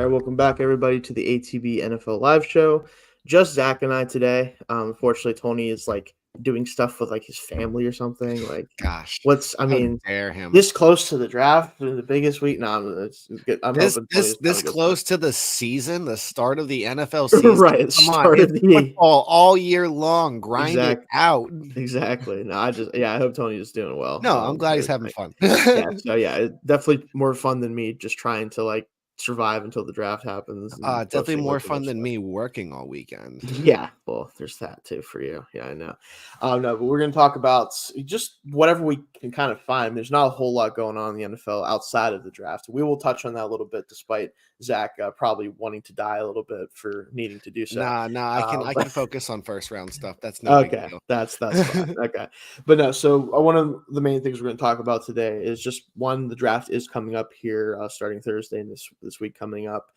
All right, welcome back, everybody, to the ATB NFL Live Show. Just Zach and I today. Unfortunately, Tony is doing stuff with his family or something. Gosh, I how mean, dare him? this close to the draft, the biggest week. No, it's good. I'm This hoping this Tony's having this a good close to the season, the start of the NFL time. season. Right, Come on, start of it's the football all year long. Grind it exact out. exactly. No, I hope Tony is doing well. No, I'm glad he's having Everything. fun. Definitely more fun than me just trying to survive until the draft happens and Definitely posting more too fun much than stuff. me working all weekend. Yeah, well, there's that too for you. Yeah, I know. No, but we're going to talk about just whatever we can kind of find. There's not a whole lot going on in the NFL outside of the draft. We will touch on that a little bit, despite Zach probably wanting to die a little bit for needing to do so. Nah, I But can focus on first round stuff. That's no big okay, deal. that's fine. Okay, but no. So one of the main things we're going to talk about today is just one. The draft is coming up here, starting Thursday, and this week coming up.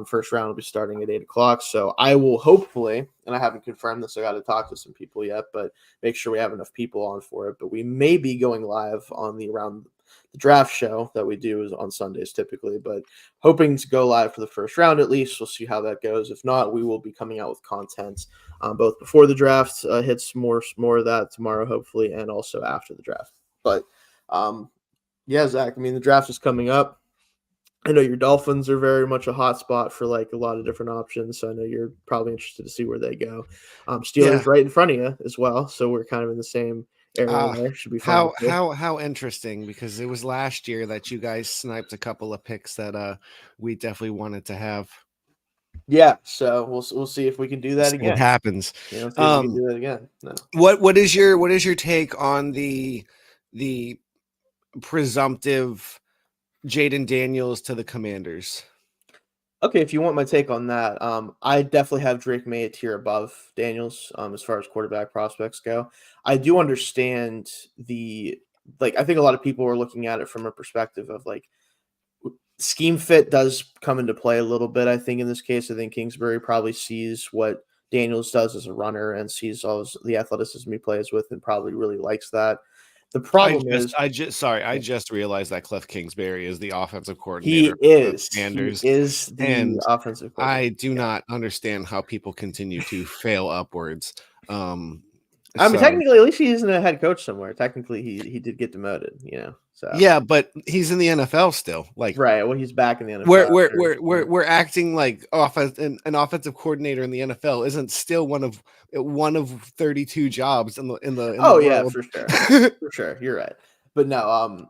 First round will be starting at 8:00. So I will hopefully, and I haven't confirmed this. I got to talk to some people yet, but make sure we have enough people on for it. But we may be going live on the draft show that we do is on Sundays typically, but hoping to go live for the first round at least. We'll see how that goes. If not, we will be coming out with content both before the draft hits more of that tomorrow, hopefully, and also after the draft. But yeah, Zach, I mean, the draft is coming up. I know your Dolphins are very much a hot spot for a lot of different options. So I know you're probably interested to see where they go. Yeah. Steelers right in front of you as well. So we're kind of in the same area there. Should be fun. How interesting, because it was last year that you guys sniped a couple of picks that we definitely wanted to have. Yeah, so we'll see if we can do that See what again. happens. See if we can do that again. No. What is your take on the presumptive Jaden Daniels to the Commanders? Okay, if you want my take on that, I definitely have Drake May a tier above Daniels as far as quarterback prospects go. I do understand I think a lot of people are looking at it from a perspective of scheme fit does come into play a little bit. I think in this case, I think Kingsbury probably sees what Daniels does as a runner and sees the athleticism he plays with and probably really likes that. The problem is I just realized that Cliff Kingsbury is the offensive he coordinator for the is Commanders, the and offensive I coordinator. do not understand how people continue to fail upwards. I mean, So technically, at least he isn't a head coach somewhere. Technically, he did get demoted, So yeah, but he's in the NFL still. Right. Well, he's back in the NFL. We're acting like an offensive coordinator in the NFL isn't still one of 32 jobs in the Yeah, world. for sure, for sure. You're right. But no,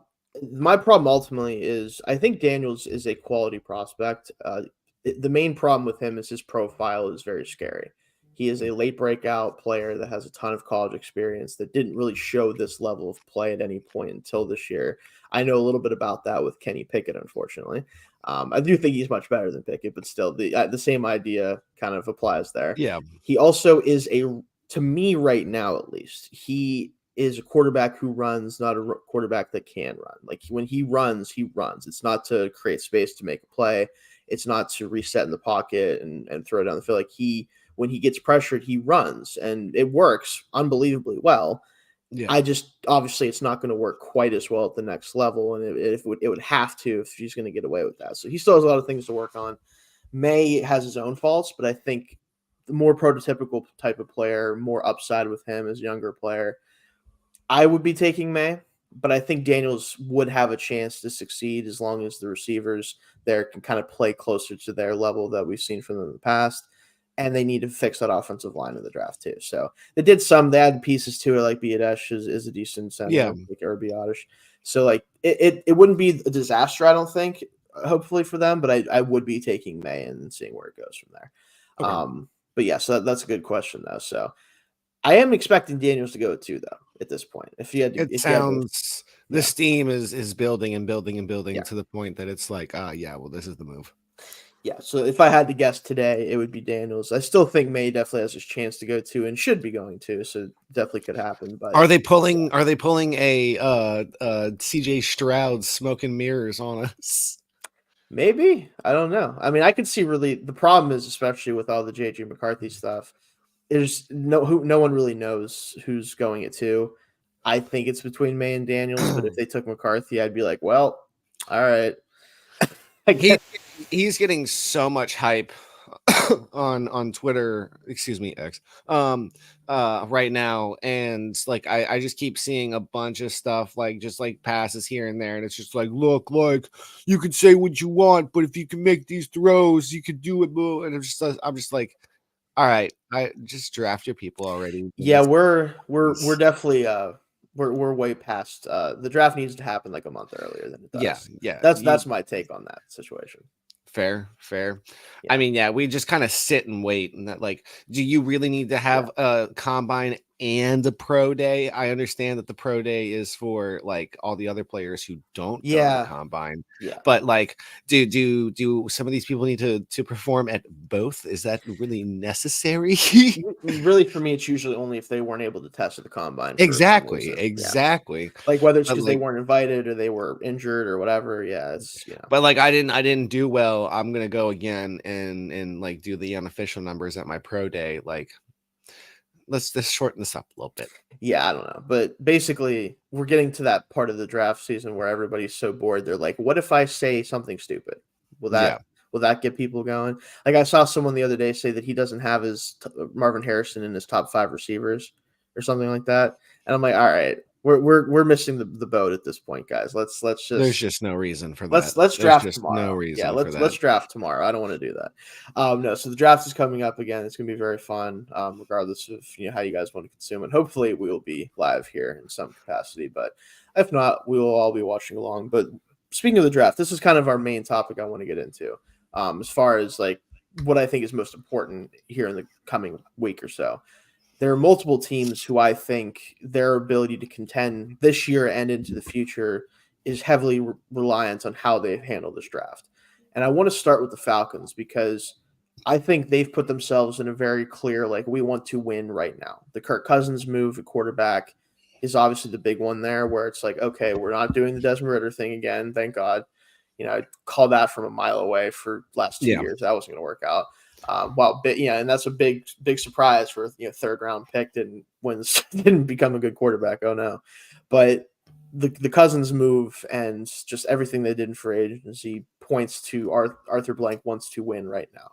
my problem ultimately is I think Daniels is a quality prospect. The main problem with him is his profile is very scary. He is a late breakout player that has a ton of college experience that didn't really show this level of play at any point until this year. I know a little bit about that with Kenny Pickett, unfortunately. I do think he's much better than Pickett, but still, the same idea kind of applies there. Yeah. He also is to me right now at least, he is a quarterback who runs, not a quarterback that can run. Like when he runs, he runs. It's not to create space to make a play. It's not to reset in the pocket and throw down the field. When he gets pressured, he runs, and it works unbelievably well. Yeah. Obviously it's not going to work quite as well at the next level, and it would have to if he's going to get away with that. So he still has a lot of things to work on. May has his own faults, but I think the more prototypical type of player, more upside with him as a younger player, I would be taking May, but I think Daniels would have a chance to succeed as long as the receivers there can kind of play closer to their level that we've seen from them in the past. And they need to fix that offensive line in the draft too. So they added pieces to it, like Biadash is a decent center, or Biadash. So it wouldn't be a disaster, I don't think, hopefully for them, but I would be taking May and seeing where it goes from there. Okay. But yeah, so that's a good question though. So I am expecting Daniels to go at 2 though at this point. The steam is building and building and building to the point that it's like, well, this is the move. Yeah, so if I had to guess today, it would be Daniels. I still think May definitely has his chance to go 2 and should be going to, so definitely could happen. But are they pulling a CJ Stroud smoke and mirrors on us? Maybe. I don't know. I mean, I could see really the problem is, especially with all the JJ McCarthy stuff, there's no one really knows who's going at 2. I think it's between May and Daniels, but if they took McCarthy, I'd be like, well, all right. He he's getting so much hype on Twitter, excuse me, X, right now, and like I just keep seeing a bunch of stuff like just like passes here and there, and it's just like, look, like you can say what you want, but if you can make these throws, you could do it. And I'm just like, all right, I just draft your people already. Yeah, Please. we're definitely we're way past the draft needs to happen like a month earlier than it Yeah, does. yeah, That's my take on that situation. fair. I Yeah. mean, yeah, we just kind of sit and wait, and that like, do you really need to have a combine and a pro day? I understand that the pro day is for like all the other players who don't go to the Yeah. combine, Yeah. but like, do some of these people need to perform at both? Is that really necessary? Really, for me, it's usually only if they weren't able to test at the combine for some reason. Yeah. Exactly. Like whether it's But because they like, weren't invited or they were injured or whatever. Yeah, it's but like I didn't do well. I'm gonna go again and like do the unofficial numbers at my pro day. Like, let's just shorten this up a little bit. yeah, I don't know. But basically, we're getting to that part of the draft season where everybody's so bored. They're like, what if I say something stupid? Will Yeah. that get people going? Like I saw someone the other day say that he doesn't have his Marvin Harrison in his top 5 receivers or something like that. And I'm like, all right, we're missing the boat at this point, guys. Let's There's just just no reason for that. let's There's draft just no tomorrow. Yeah, reason for that. let's draft tomorrow. I don't want to do that. No, so the draft is coming up again. It's gonna be very fun, regardless of how you guys want to consume it. Hopefully, we will be live here in some capacity, but if not, we will all be watching along. But speaking of the draft, this is kind of our main topic I want to get into, as far as like what I think is most important here in the coming week or so. There are multiple teams who I think their ability to contend this year and into the future is heavily reliant on how they handle this draft. And I want to start with the Falcons because I think they've put themselves in a very clear, like, we want to win right now. The Kirk Cousins move at quarterback is obviously the big one there, where it's like, okay, we're not doing the Desmond Ritter thing again. Thank God. I called that from a mile away for last 2 years. That wasn't going to work out. And that's a big surprise for third round pick didn't become a good quarterback. Oh no, but the Cousins move and just everything they did in free agency points to Arthur Blank wants to win right now,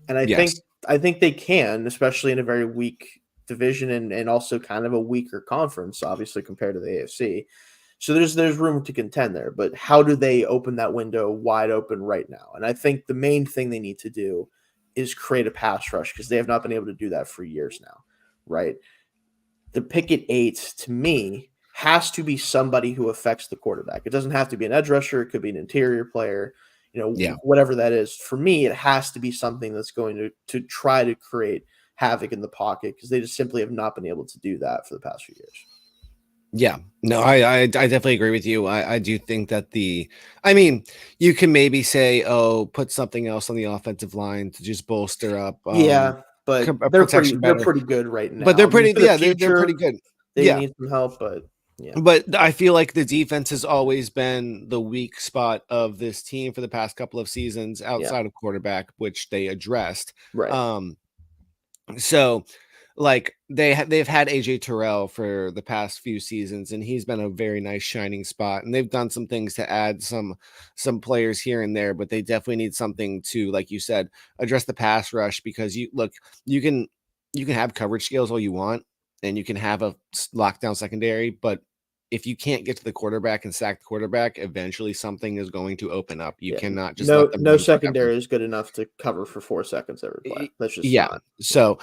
and I think they can, especially in a very weak division and also kind of a weaker conference, obviously compared to the AFC. So there's room to contend there, but how do they open that window wide open right now? And I think the main thing they need to do is create a pass rush because they have not been able to do that for years now, right? The pick at 8 to me has to be somebody who affects the quarterback. It doesn't have to be an edge rusher. It could be an interior player, whatever that is. For me, it has to be something that's going to try to create havoc in the pocket because they just simply have not been able to do that for the past few years. Yeah, no, I definitely agree with you. I do think that you can maybe say, oh, put something else on the offensive line to just bolster up. But they're pretty good right now. But they're pretty, they're pretty good. They need some help, but yeah. But I feel like the defense has always been the weak spot of this team for the past couple of seasons outside of quarterback, which they addressed. Right. So like they've had AJ Terrell for the past few seasons, and he's been a very nice shining spot. And they've done some things to add some players here and there, but they definitely need something to, like you said, address the pass rush because you can have coverage skills all you want, and you can have a lockdown secondary, but if you can't get to the quarterback and sack the quarterback, eventually something is going to open up. You cannot just let them no secondary is good enough to cover for 4 seconds every play. That's just not. So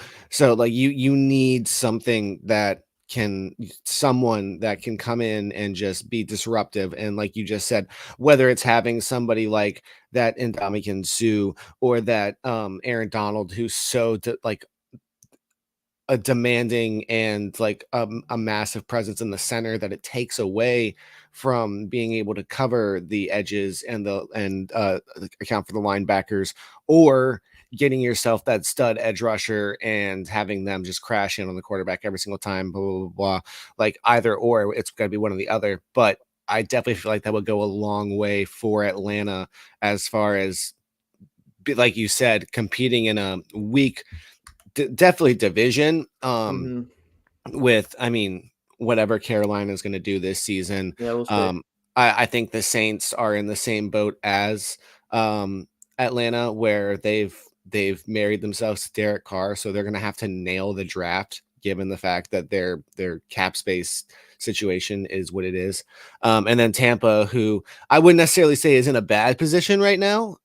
like you need someone that can come in and just be disruptive. And like you just said, whether it's having somebody like that Ndamukong Suh or that Aaron Donald, who's so a demanding and like a massive presence in the center that it takes away from being able to cover the edges and account for the linebackers, or getting yourself that stud edge rusher and having them just crash in on the quarterback every single time, blah, blah, blah, blah. Like either or, it's got to be one or the other. But I definitely feel like that would go a long way for Atlanta as far as, like you said, competing in a weak definitely division with whatever Carolina is going to do this season. Yeah, we'll see. I think the Saints are in the same boat as Atlanta, where they've married themselves to Derek Carr, so they're going to have to nail the draft, given the fact that their cap space situation is what it is. And then Tampa, who I wouldn't necessarily say is in a bad position right now,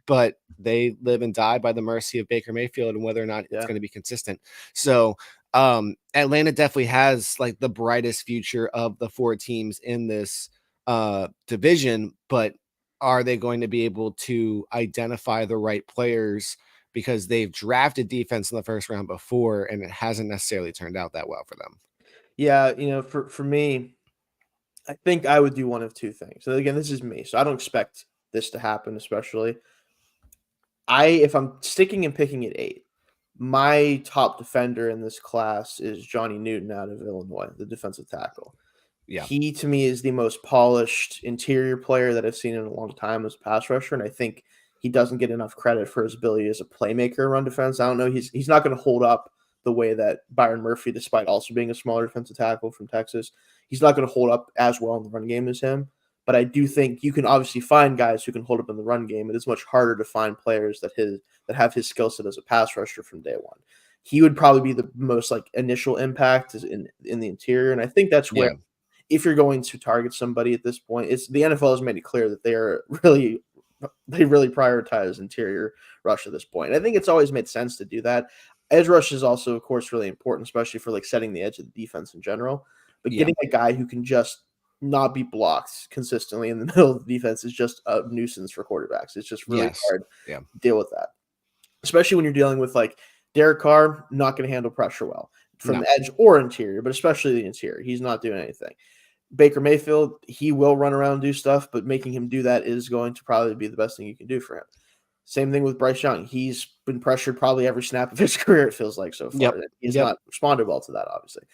but they live and die by the mercy of Baker Mayfield and whether or not it's going to be consistent. So Atlanta definitely has like the brightest future of the 4 teams in this division, but are they going to be able to identify the right players, because they've drafted defense in the first round before and it hasn't necessarily turned out that well for them? Yeah, for me, I think I would do one of two things. So again, this is me, so I don't expect this to happen, especially. If I'm sticking and picking at 8, my top defender in this class is Johnny Newton out of Illinois, the defensive tackle. Yeah. He, to me, is the most polished interior player that I've seen in a long time as a pass rusher, and I think he doesn't get enough credit for his ability as a playmaker run defense. I don't know. He's not going to hold up the way that Byron Murphy, despite also being a smaller defensive tackle from Texas, he's not going to hold up as well in the run game as him. But I do think you can obviously find guys who can hold up in the run game. It is much harder to find players that have his skill set as a pass rusher from day one. He would probably be the most like initial impact in the interior, and I think that's where if you're going to target somebody at this point, it's the NFL has made it clear that they really prioritize interior rush at this point. And I think it's always made sense to do that. Edge rush is also, of course, really important, especially for like setting the edge of the defense in general. But getting a guy who can just not be blocked consistently in the middle of the defense is just a nuisance for quarterbacks. It's just really hard to deal with that, especially when you're dealing with like Derek Carr, not going to handle pressure well from the edge or interior, but especially the interior. He's not doing anything. Baker Mayfield, he will run around and do stuff, but making him do that is going to probably be the best thing you can do for him. Same thing with Bryce Young. He's been pressured probably every snap of his career, it feels like so far. He's not responded well to that, obviously.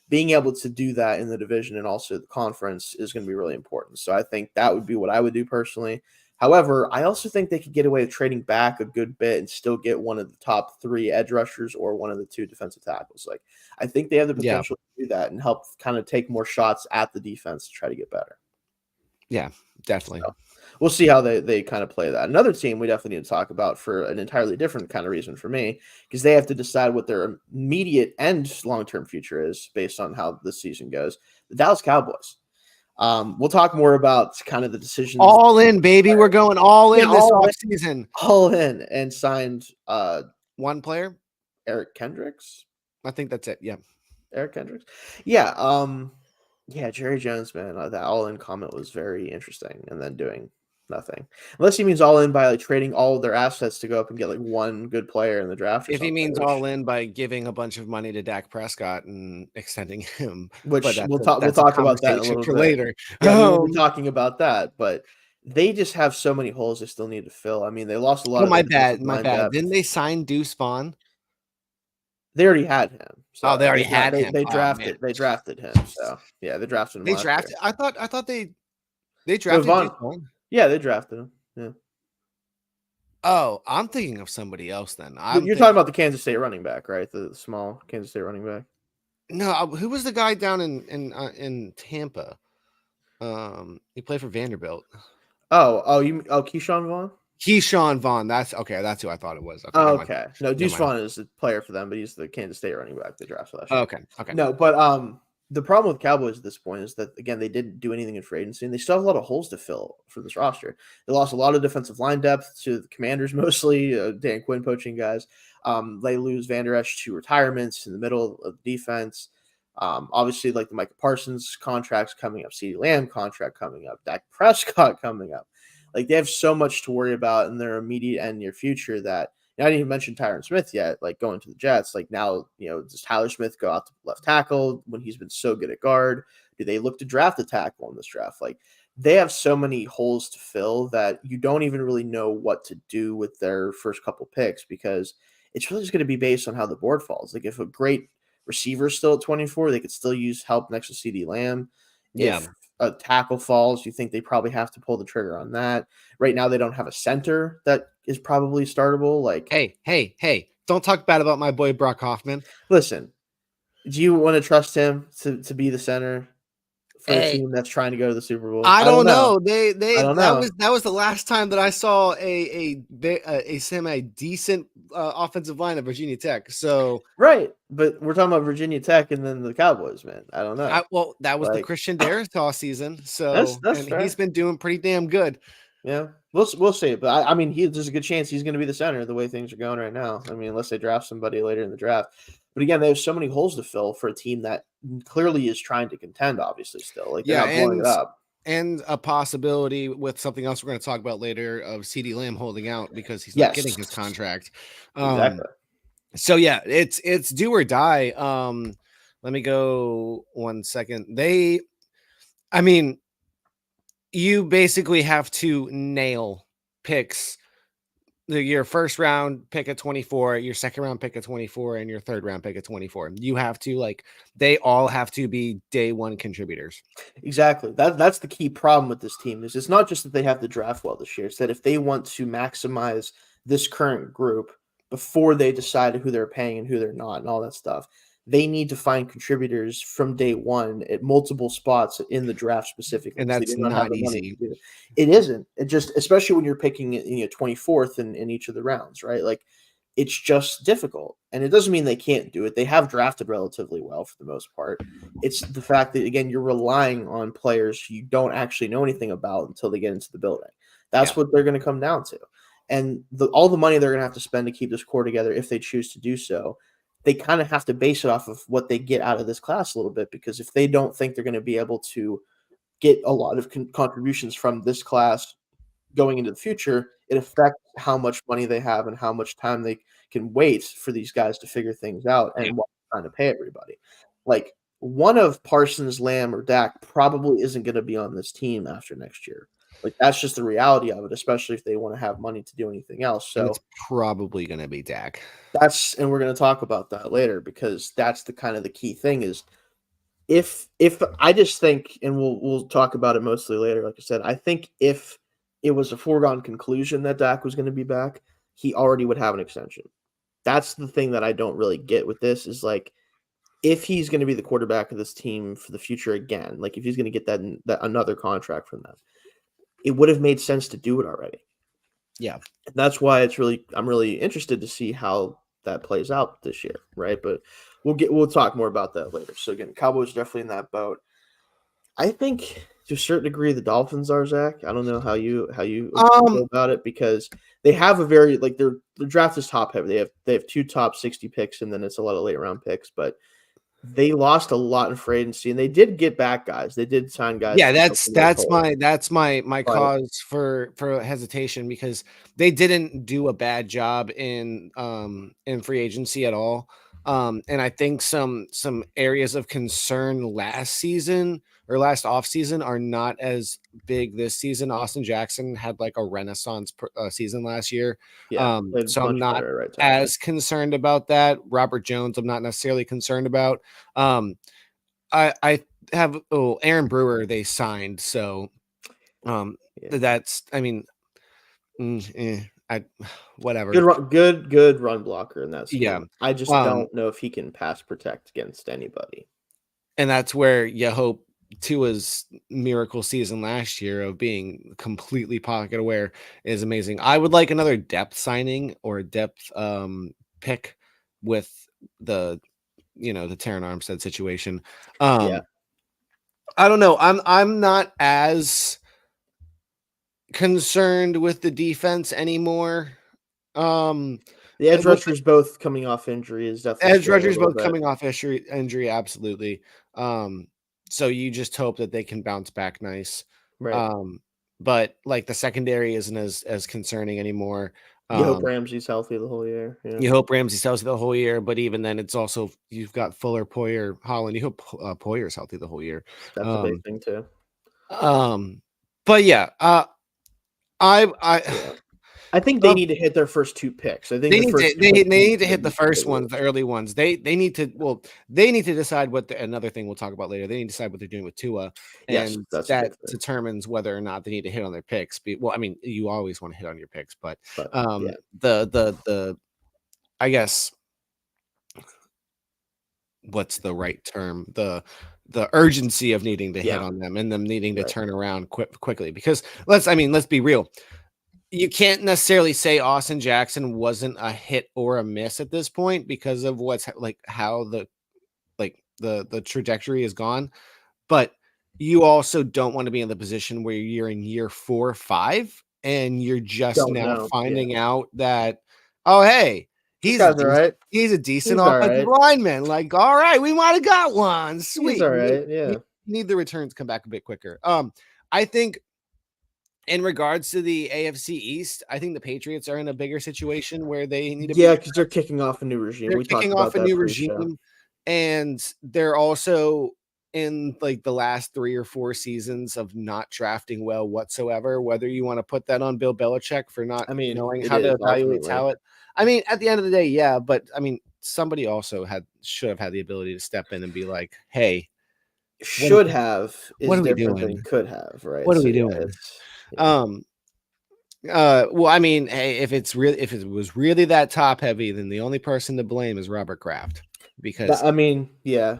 Being able to do that in the division and also the conference is going to be really important. So I think that would be what I would do personally. However, I also think they could get away with trading back a good bit and still get one of the top 3 edge rushers or one of the 2 defensive tackles. Like, I think they have the potential to do that and help kind of take more shots at the defense to try to get better. Yeah, definitely. So we'll see how they kind of play that. Another team we definitely need to talk about for an entirely different kind of reason for me, because they have to decide what their immediate and long-term future is based on how this season goes. The Dallas Cowboys. We'll talk more about kind of the decisions. All in, baby. We're going all in this offseason. All in, and signed one player, Eric Kendricks. I think that's it. Yeah. Eric Kendricks. Yeah. Yeah, Jerry Jones, man. That all-in comment was very interesting, and then doing nothing. Unless he means all in by like trading all of their assets to go up and get like one good player in the draft. If he means all in by giving a bunch of money to Dak Prescott and extending him, which we'll talk about that a little bit later. Yeah, we'll be talking about that, but they just have so many holes they still need to fill. I mean, they lost a lot. My bad. Didn't they sign Deuce Vaughn? They already had him. So they already had him. They drafted him. So yeah, they drafted him. They drafted. I thought they drafted Vaughn. Yeah, they drafted him. Yeah. Oh, I'm thinking of somebody else then. You're talking about the Kansas State running back, right? The small Kansas State running back. No, who was the guy down in Tampa? He played for Vanderbilt. Keyshawn Vaughn? Keyshawn Vaughn. That's okay. That's who I thought it was. Okay. Okay. No, Deuce Vaughn is a player for them, but he's the Kansas State running back they drafted last year. Okay. No, but the problem with Cowboys at this point is that, again, they didn't do anything in free agency, and they still have a lot of holes to fill for this roster. They lost a lot of defensive line depth to the Commanders, mostly Dan Quinn poaching guys. They lose Van Der Esch to retirements in the middle of the defense. Obviously, like the Micah Parsons contracts coming up, CeeDee Lamb contract coming up, Dak Prescott coming up. Like, they have so much to worry about in their immediate and near future that I didn't even mention Tyron Smith yet, like going to the Jets. Like, now, does Tyler Smith go out to left tackle when he's been so good at guard? Do they look to draft a tackle in this draft? Like, they have so many holes to fill that you don't even really know what to do with their first couple picks, because it's really just going to be based on how the board falls. Like, if a great receiver is still at 24, they could still use help next to CeeDee Lamb. Yeah. If a tackle falls, you think they probably have to pull the trigger on that. Right now, they don't have a center that is probably startable. Like, hey, don't talk bad about my boy Brock Hoffman. Listen, do you want to trust him to be the center? for a team that's trying to go to the Super Bowl? I don't know. I don't know. That was the last time that I saw a semi decent offensive line at Virginia Tech. So Right, but we're talking about Virginia Tech and then the Cowboys, man. I don't know. That was the Like, Christian Darrisaw season. So that's and fair. he's been doing pretty damn good. Yeah, we'll see. But I mean, there's a good chance he's going to be the center the way things are going right now. I mean, unless they draft somebody later in the draft. But again, they have so many holes to fill for a team that clearly is trying to contend. Obviously, still like they're not blowing it up. And a possibility with something else we're going to talk about later of CD Lamb holding out because he's not getting his contract. Exactly. So yeah, it's do or die. Let me go 1 second. I mean, you basically have to nail picks. Your first round pick at 24, your second round pick at 24, and your third round pick at 24. You have to they all have to be day one contributors. Exactly. That's the key problem with this team is it's not just that they have to draft well this year. It's that if they want to maximize this current group before they decide who they're paying and who they're not and all that stuff, they need to find contributors from day one at multiple spots in the draft specifically. And that's not easy. It isn't. It just, especially when you're picking 24th in each of the rounds, right? Like it's just difficult. And it doesn't mean they can't do it. They have drafted relatively well for the most part. It's the fact that, again, you're relying on players you don't actually know anything about until they get into the building. That's what they're going to come down to. And all the money they're going to have to spend to keep this core together, if they choose to do so, they kind of have to base it off of what they get out of this class a little bit, because if they don't think they're going to be able to get a lot of contributions from this class going into the future, it affects how much money they have and how much time they can wait for these guys to figure things out and what they're trying to pay everybody. Like one of Parsons, Lamb, or Dak probably isn't going to be on this team after next year. Like that's just the reality of it, especially if they want to have money to do anything else. So and it's probably going to be Dak. And we're going to talk about that later, because that's the kind of the key thing is if I just think, and we'll talk about it mostly later. Like I said, I think if it was a foregone conclusion that Dak was going to be back, he already would have an extension. That's the thing that I don't really get with this is like, if he's going to be the quarterback of this team for the future again, like if he's going to get that another contract from them, it would have made sense to do it already. Yeah. And that's why I'm really interested to see how that plays out this year, right? But we'll talk more about that later. So again, Cowboys definitely in that boat. I think to a certain degree the Dolphins are, Zach. I don't know how you feel about it, because they have a very their draft is top heavy. They have 2 top 60 picks, and then it's a lot of late round picks, but they lost a lot in free agency, and they did get back guys. They did sign guys. Yeah, that's my cause for hesitation, because they didn't do a bad job in free agency at all. And I think some areas of concern last season or last offseason are not as big this season. Austin Jackson had like a renaissance season last year. Yeah, so I'm not as concerned about that. Robert Jones, I'm not necessarily concerned about. I have Aaron Brewer they signed, so that's whatever. Good run blocker in that scheme. Yeah. I just don't know if he can pass protect against anybody. And that's where you hope Tua's miracle season last year of being completely pocket aware is amazing. I would like another depth signing or a depth pick with the Terran Armstead situation. I don't know. I'm not as concerned with the defense anymore. The edge rushers both coming off injury is definitely edge rushers both coming off injury, absolutely. So you just hope that they can bounce back nice. Right. But like the secondary isn't as concerning anymore. You hope Ramsey's healthy the whole year. Yeah. You hope Ramsey's healthy the whole year, but even then, it's also you've got Fuller, Poyer, Holland. You hope Poyer's healthy the whole year. That's a big thing too. But yeah, I think they need to hit their first 2 picks. I think they need to hit the first ones, the early ones. They need to decide what another thing we'll talk about later. They need to decide what they're doing with Tua, and that determines whether or not they need to hit on their picks. Well, I mean, you always want to hit on your picks, but I guess what's the right term, the urgency of needing to hit Yeah. on them and them needing to Right. turn around quickly, because let's be real. You can't necessarily say Austin Jackson wasn't a hit or a miss at this point because of what's like how the trajectory is gone. But you also don't want to be in the position where you're in year 4 or 5 and you're just Don't now know. Yeah. finding out that, oh, hey, This he's a guy's all right. he's a decent He's all offensive right. lineman. Like, all right, we might have got one. He's Sweet. all We right. Yeah. need the returns to come back a bit quicker. I think in regards to the AFC East, I think the Patriots are in a bigger situation where they need to be. Yeah, because they're kicking off a new regime. They're We talked kicking about off a that new pre-show. regime, and they're also in like the last 3 or 4 seasons of not drafting well whatsoever. Whether you want to put that on Bill Belichick for not knowing it how to is evaluate ultimately. talent. I mean, at the end of the day, yeah, but I mean, somebody also should have had the ability to step in and be like, "Hey, Should have what is are we different doing? than could have, right? What are So we yeah, doing?" it's yeah. Well, I mean, hey, if it was really that top heavy, then the only person to blame is Robert Kraft, because I mean, yeah.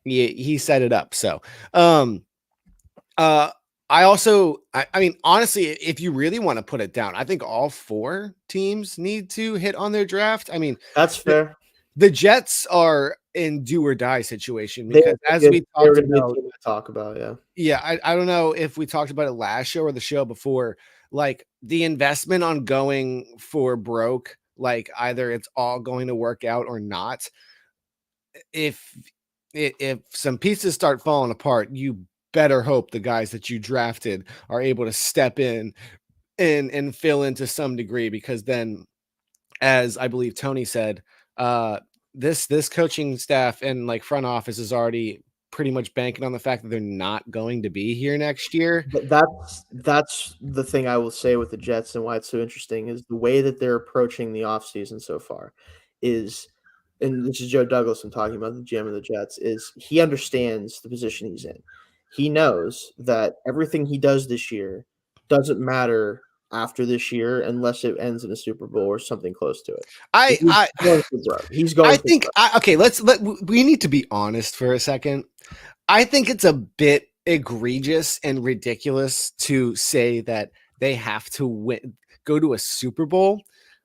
he set it up. So, I mean, honestly, if you really want to put it down, I think all 4 teams need to hit on their draft. I mean, That's fair. the Jets are in do or die situation They because were as we talked going to be a about, team to talk about, yeah. yeah, I don't know if we talked about it last show or the show before, like the investment on going for broke, like either it's all going to work out or not. If some pieces start falling apart, you better hope the guys that you drafted are able to step in and fill into some degree, because then, as I believe Tony said, this coaching staff and like front office is already pretty much banking on the fact that they're not going to be here next year. But that's the thing I will say with the Jets and why it's so interesting is the way that they're approaching the offseason so far is, and this is Joe Douglas I'm talking about, the GM of the Jets, is he understands the position he's in. He knows that everything he does this year doesn't matter after this year unless it ends in a Super Bowl or something close to it. He's going for broke. He's going for broke. Okay, we need to be honest for a second. I think it's a bit egregious and ridiculous to say that they have to go to a Super Bowl.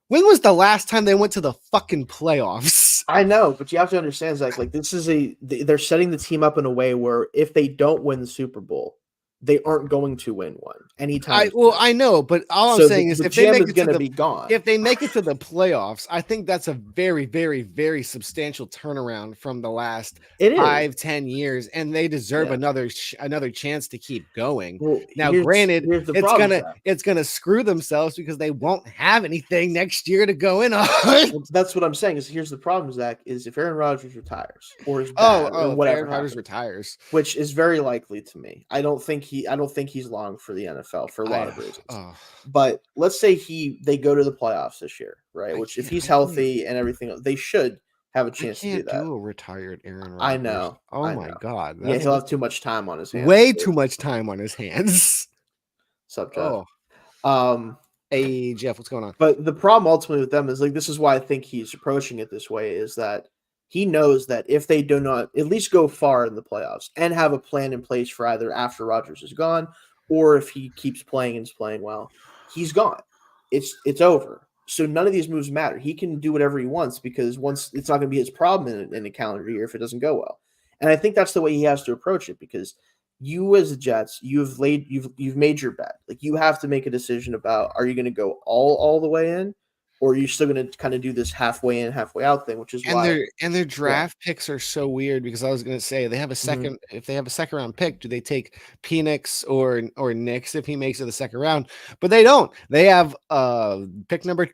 When was the last time they went to the fucking playoffs? I know, but you have to understand, Zach, like this is they're setting the team up in a way where if they don't win the Super Bowl, they aren't going to win one anytime. I know, but all I'm saying is if they make it to the gone. If they make it to the playoffs, I think that's a very, very, very substantial turnaround from the last 5-10 years, and they deserve another chance to keep going. Well, now, granted, it's gonna screw themselves because they won't have anything next year to go in on. That's what I'm saying. Is here's the problem, Zach, is if Aaron Rodgers retires or is bad or whatever, Aaron Rodgers retires, which is very likely to me. I don't think he's long for the NFL for a lot of reasons. But let's say they go to the playoffs this year, right? Which if he's healthy and everything, they should have a chance to do that. Do a retired Aaron Rodgers. I know. Oh my God. Yeah, he'll have too much time on his hands. Way too much time on his hands. Sup, Jeff? Hey, Jeff, what's going on? But the problem ultimately with them is like this is why I think he's approaching it this way is that he knows that if they do not at least go far in the playoffs and have a plan in place for either after Rodgers is gone or if he keeps playing and is playing well, he's gone. It's over. So none of these moves matter. He can do whatever he wants because once it's not going to be his problem in a calendar year if it doesn't go well. And I think that's the way he has to approach it because you as the Jets, you've made your bet. Like you have to make a decision about are you going to go all the way in, or are you still going to kind of do this halfway in, halfway out thing, which is why their draft picks are so weird because I was going to say they have a second. If they have a second round pick, do they take Penix or Nix if he makes it the second round? But they don't. They have pick number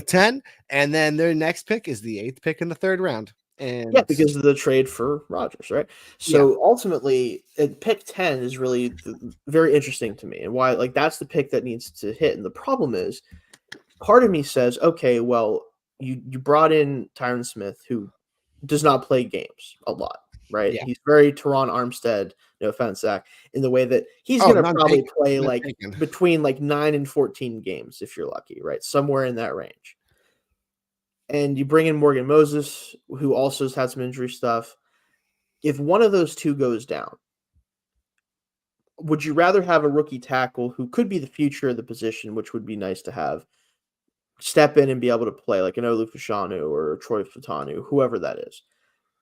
10, and then their next pick is the 8th pick in the 3rd round. And because of the trade for Rodgers, right? So ultimately, pick 10 is really very interesting to me, and why like that's the pick that needs to hit. And the problem is, part of me says, okay, well, you brought in Tyron Smith, who does not play games a lot, right? Yeah. He's very Teron Armstead, no offense, Zach, in the way that he's going to probably play between 9 and 14 games if you're lucky, right? Somewhere in that range. and you bring in Morgan Moses, who also has had some injury stuff. If one of those two goes down, would you rather have a rookie tackle who could be the future of the position, which would be nice to have, step in and be able to play like an Olu Fashanu or Troy Fatanu, whoever that is?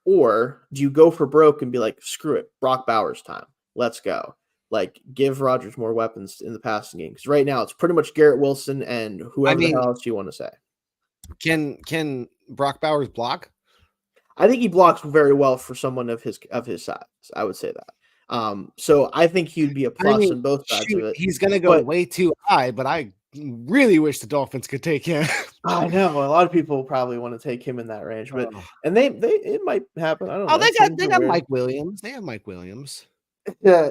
Or do you go for broke and be like, screw it, Brock Bowers time. Let's go. Like, give Rodgers more weapons in the passing game. Because right now it's pretty much Garrett Wilson and whoever the hell else you want to say. Can Brock Bowers block? I think he blocks very well for someone of his size. I would say that. So I think he'd be a plus on both sides of it. He's going to go way too high, but I really wish the Dolphins could take him. I know a lot of people probably want to take him in that range, but and they it might happen. I don't know. They got Mike Williams. They have Mike Williams. Yeah.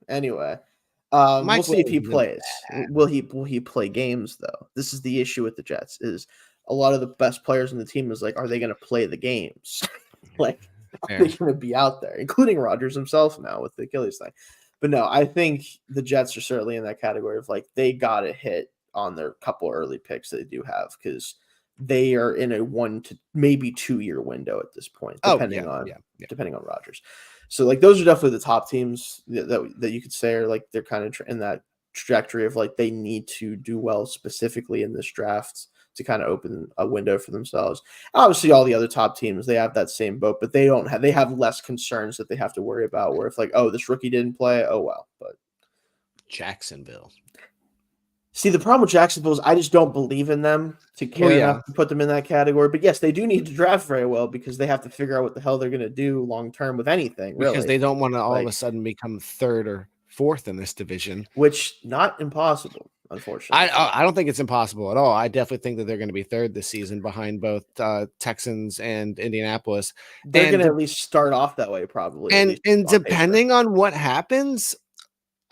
Anyway, we'll see if he plays. Will he play games though? This is the issue with the Jets. Is a lot of the best players in the team is like, are they going to play the games? Like, are they going to be out there, including Rodgers himself now with the Achilles thing? But no, I think the Jets are certainly in that category of like they got to hit on their couple early picks that they do have because they are in a 1 to maybe 2 year window at this point, depending on Rodgers. So like those are definitely the top teams that you could say are like they're kind of in that trajectory of like they need to do well specifically in this draft to kind of open a window for themselves. Obviously, all the other top teams, they have that same boat, but they have less concerns that they have to worry about where if like, oh, this rookie didn't play, oh well. But Jacksonville. See, the problem with Jacksonville is I just don't believe in them to care enough to put them in that category. But yes, they do need to draft very well because they have to figure out what the hell they're going to do long term with anything. Really, because they don't want to all of a sudden become third or fourth in this division, which not impossible. Unfortunately, I don't think it's impossible at all. I definitely think that they're going to be third this season behind both Texans and Indianapolis. They're going to at least start off that way, probably. And depending on what happens,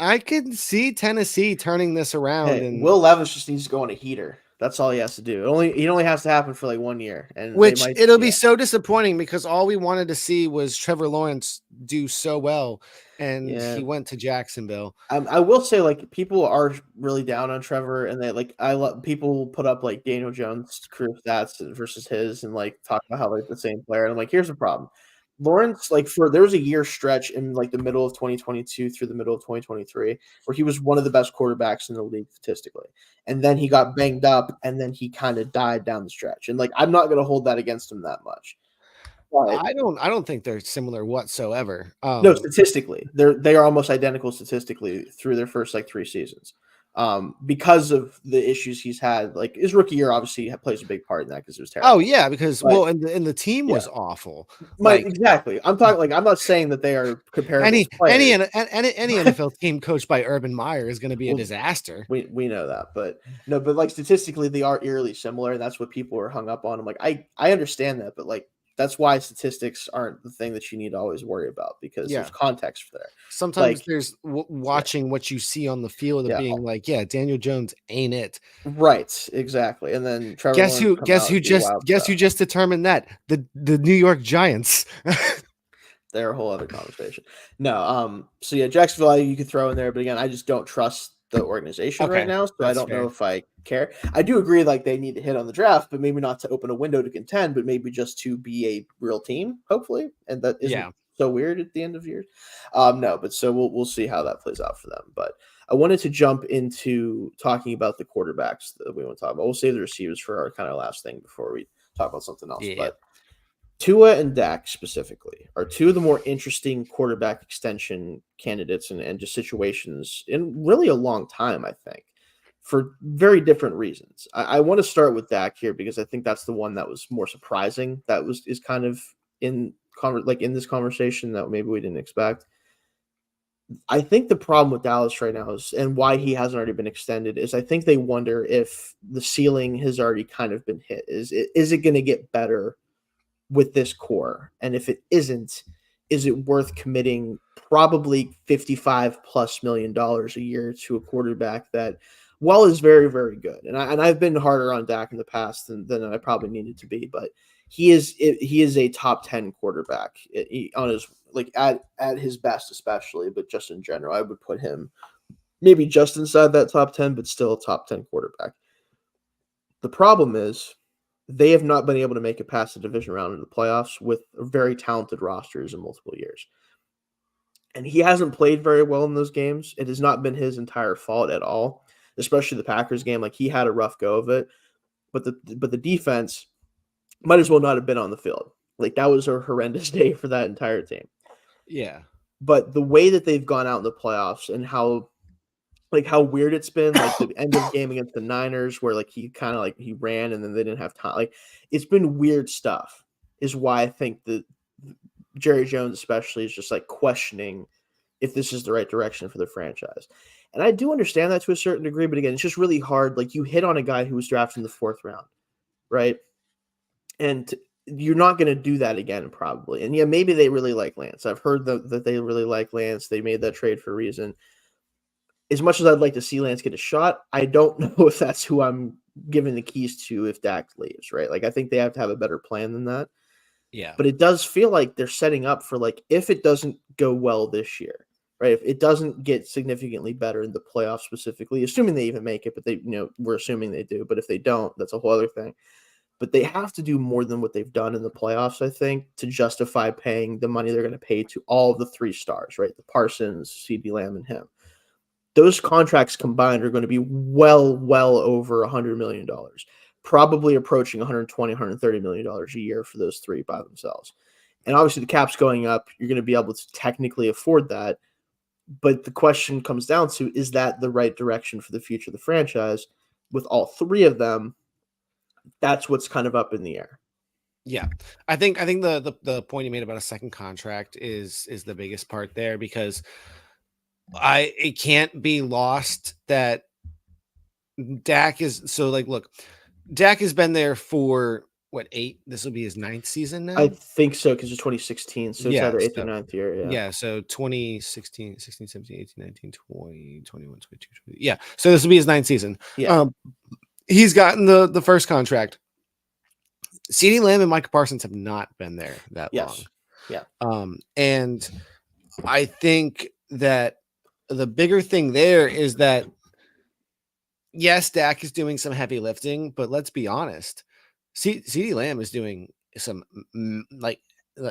I can see Tennessee turning this around. Hey, and Will Levis just needs to go on a heater. That's all he has to do. It only has to happen for like 1 year, and it'll be so disappointing because all we wanted to see was Trevor Lawrence do so well, and he went to Jacksonville. I will say, like, people are really down on Trevor, and they like people put up like Daniel Jones' career stats versus his, and like talk about how like the same player. And I'm like, here's the problem. Lawrence, like there was a year stretch in like the middle of 2022 through the middle of 2023 where he was one of the best quarterbacks in the league statistically. And then he got banged up and then he kind of died down the stretch. And like, I'm not going to hold that against him that much. But I don't think they're similar whatsoever. No, statistically, they are almost identical statistically through their first like 3 seasons. Because of the issues he's had, like his rookie year obviously plays a big part in that because it was terrible. Oh yeah, because and the team was awful. Exactly. I'm talking like I'm not saying that they are comparable. Any NFL team coached by Urban Meyer is going to be a disaster. We know that, but like statistically they are eerily similar, and that's what people are hung up on. I'm like I understand that, but like that's why statistics aren't the thing that you need to always worry about because there's context there. Sometimes there's watching what you see on the field of being like, Daniel Jones ain't it. Right. Exactly. And then Trevor guess who just determined that the New York Giants. They're a whole other conversation. No. So yeah, Jacksonville you could throw in there, but again, I just don't trust the organization right now, so I don't know if I care. I do agree like they need to hit on the draft, but maybe not to open a window to contend, but maybe just to be a real team, hopefully. And that isn't so weird at the end of years. No, but so we'll see how that plays out for them. But I wanted to jump into talking about the quarterbacks that we want to talk about. We'll save the receivers for our kind of last thing before we talk about something else. But Tua and Dak specifically are two of the more interesting quarterback extension candidates and just situations in really a long time, I think, for very different reasons. I want to start with Dak here because I think that's the one that was more surprising. That is kind of in this conversation that maybe we didn't expect. I think the problem with Dallas right now is, and why he hasn't already been extended, is I think they wonder if the ceiling has already kind of been hit. Is it going to get better with this core? And if it isn't, is it worth committing probably $55+ million a year to a quarterback that, while is very, very good, and I've been harder on Dak in the past than I probably needed to be, but he is a top 10 quarterback on his at his best, especially, but just in general, I would put him maybe just inside that top 10, but still a top 10 quarterback. The problem is they have not been able to make it past the division round of the playoffs with very talented rosters in multiple years. And he hasn't played very well in those games. It has not been his entire fault at all, especially the Packers game. Like, he had a rough go of it, but the defense might as well not have been on the field. Like, that was a horrendous day for that entire team. Yeah. But the way that they've gone out in the playoffs and how weird it's been, like the end of the game against the Niners, where like he kind of like he ran and then they didn't have time. Like, it's been weird stuff, is why I think that Jerry Jones especially is just like questioning if this is the right direction for the franchise. And I do understand that to a certain degree, but again, it's just really hard. Like, you hit on a guy who was drafted in the 4th round, right? And you're not going to do that again, probably. And yeah, maybe they really like Lance. I've heard that they really like Lance. They made that trade for a reason. As much as I'd like to see Lance get a shot, I don't know if that's who I'm giving the keys to if Dak leaves, right? Like, I think they have to have a better plan than that. Yeah. But it does feel like they're setting up for, like, if it doesn't go well this year, right? If it doesn't get significantly better in the playoffs specifically, assuming they even make it, but we're assuming they do. But if they don't, that's a whole other thing. But they have to do more than what they've done in the playoffs, I think, to justify paying the money they're going to pay to all of the 3 stars, right? The Parsons, CeeDee Lamb, and him. Those contracts combined are going to be well over $100 million, probably approaching $120, $130 million a year for those 3 by themselves. And obviously the cap's going up. You're going to be able to technically afford that. But the question comes down to, is that the right direction for the future of the franchise? With all 3 of them, that's what's kind of up in the air. Yeah. I think the point you made about a second contract is the biggest part there, because it can't be lost that Dak is so like, look, Dak has been there for what, 8? This will be his 9th season now. I think so, because it's 2016, so it's either 8th or 9th year. Yeah, so 2016, 16, 17, 18, 19, 20, 21, 22, 20. Yeah, so this will be his 9th season. Yeah. He's gotten the first contract. CeeDee Lamb and Micah Parsons have not been there that long. Yeah. And I think that the bigger thing there is that, yes, Dak is doing some heavy lifting, but let's be honest, CeeDee Lamb is doing some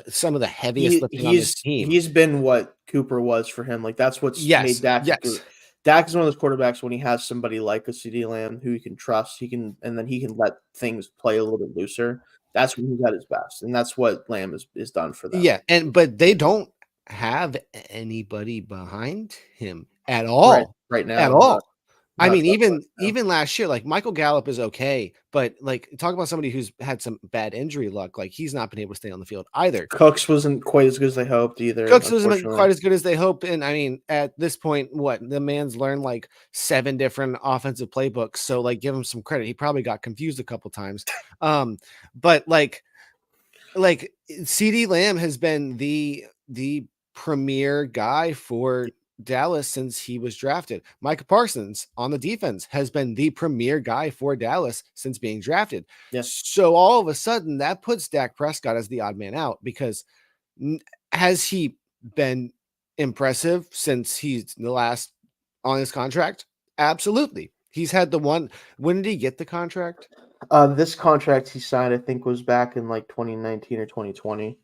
some of the heaviest lifting on this team. He's been what Cooper was for him. Like, that's what's made Dak. Yes. Dak is one of those quarterbacks when he has somebody like a CeeDee Lamb who he can trust, and then he can let things play a little bit looser. That's when he's at his best, and that's what Lamb is done for them. Yeah, but they don't have anybody behind him at all. Right now. At all. I mean, even last year, like Michael Gallup is okay, but like, talk about somebody who's had some bad injury luck. Like, he's not been able to stay on the field either. Cooks wasn't quite as good as they hoped either. Cooks wasn't quite as good as they hoped. And I mean, at this point, the man's learned like 7 different offensive playbooks. So like, give him some credit. He probably got confused a couple times. But like CeeDee Lamb has been the premier guy for Dallas since he was drafted. Micah Parsons on the defense has been the premier guy for Dallas since being drafted. Yes. So all of a sudden that puts Dak Prescott as the odd man out, because has he been impressive since he's the last on his contract? Absolutely. He's had the one. When did he get the contract? This contract he signed, I think, was back in like 2019 or 2020. It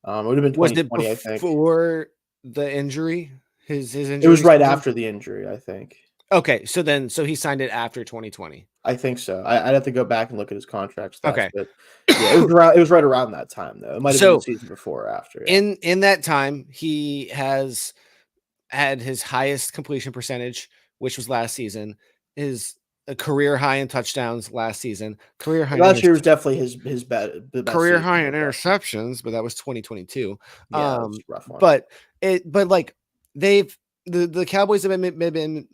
would have been 2020, I think. Before the injury? His injury? It was right after the injury, I think. Okay, so he signed it after 2020. I think so. I'd have to go back and look at his contract stats. Okay, but yeah, it was right around that time though. It might have been the season before or after. Yeah. In that time, he has had his highest completion percentage, which was last season. His career high in touchdowns last season. Career high last year was definitely his best career high in interceptions, but that was 2022. Yeah, that was a rough one. But like, the Cowboys have been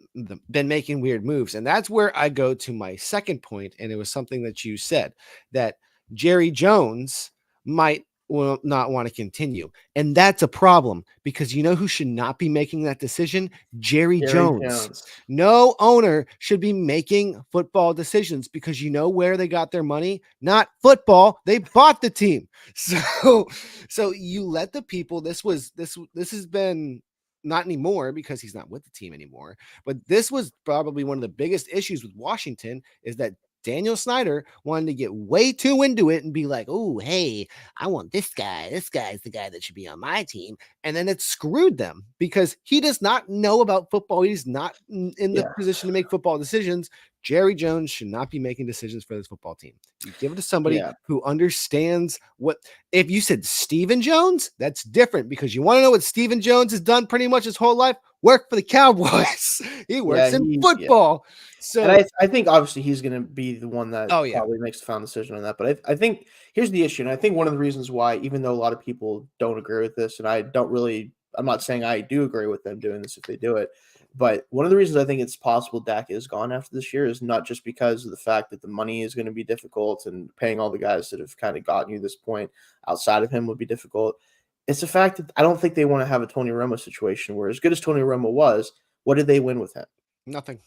making weird moves, and that's where I go to my second point. And it was something that you said, that Jerry Jones might not want to continue, and that's a problem, because you know who should not be making that decision? Jerry Jones. No owner should be making football decisions, because you know where they got their money? Not football. They bought the team. So you let the people. This has been. Not anymore, because he's not with the team anymore. But this was probably one of the biggest issues with Washington, is that Daniel Snyder wanted to get way too into it and be like, oh, hey, I want this guy. This guy's the guy that should be on my team. And then it screwed them because he does not know about football. He's not in the position to make football decisions. Jerry Jones should not be making decisions for this football team. You give it to somebody who understands what. If you said Stephen Jones, that's different because you want to know what Stephen Jones has done pretty much his whole life? Work for the Cowboys. He works in football. So and I think obviously he's going to be the one that probably makes the final decision on that. But I think here's the issue. And I think one of the reasons why, even though a lot of people don't agree with this, and I'm not saying I do agree with them doing this if they do it, but one of the reasons I think it's possible Dak is gone after this year is not just because of the fact that the money is going to be difficult and paying all the guys that have kind of gotten you this point outside of him would be difficult. It's the fact that I don't think they want to have a Tony Romo situation where, as good as Tony Romo was, what did they win with him? Nothing.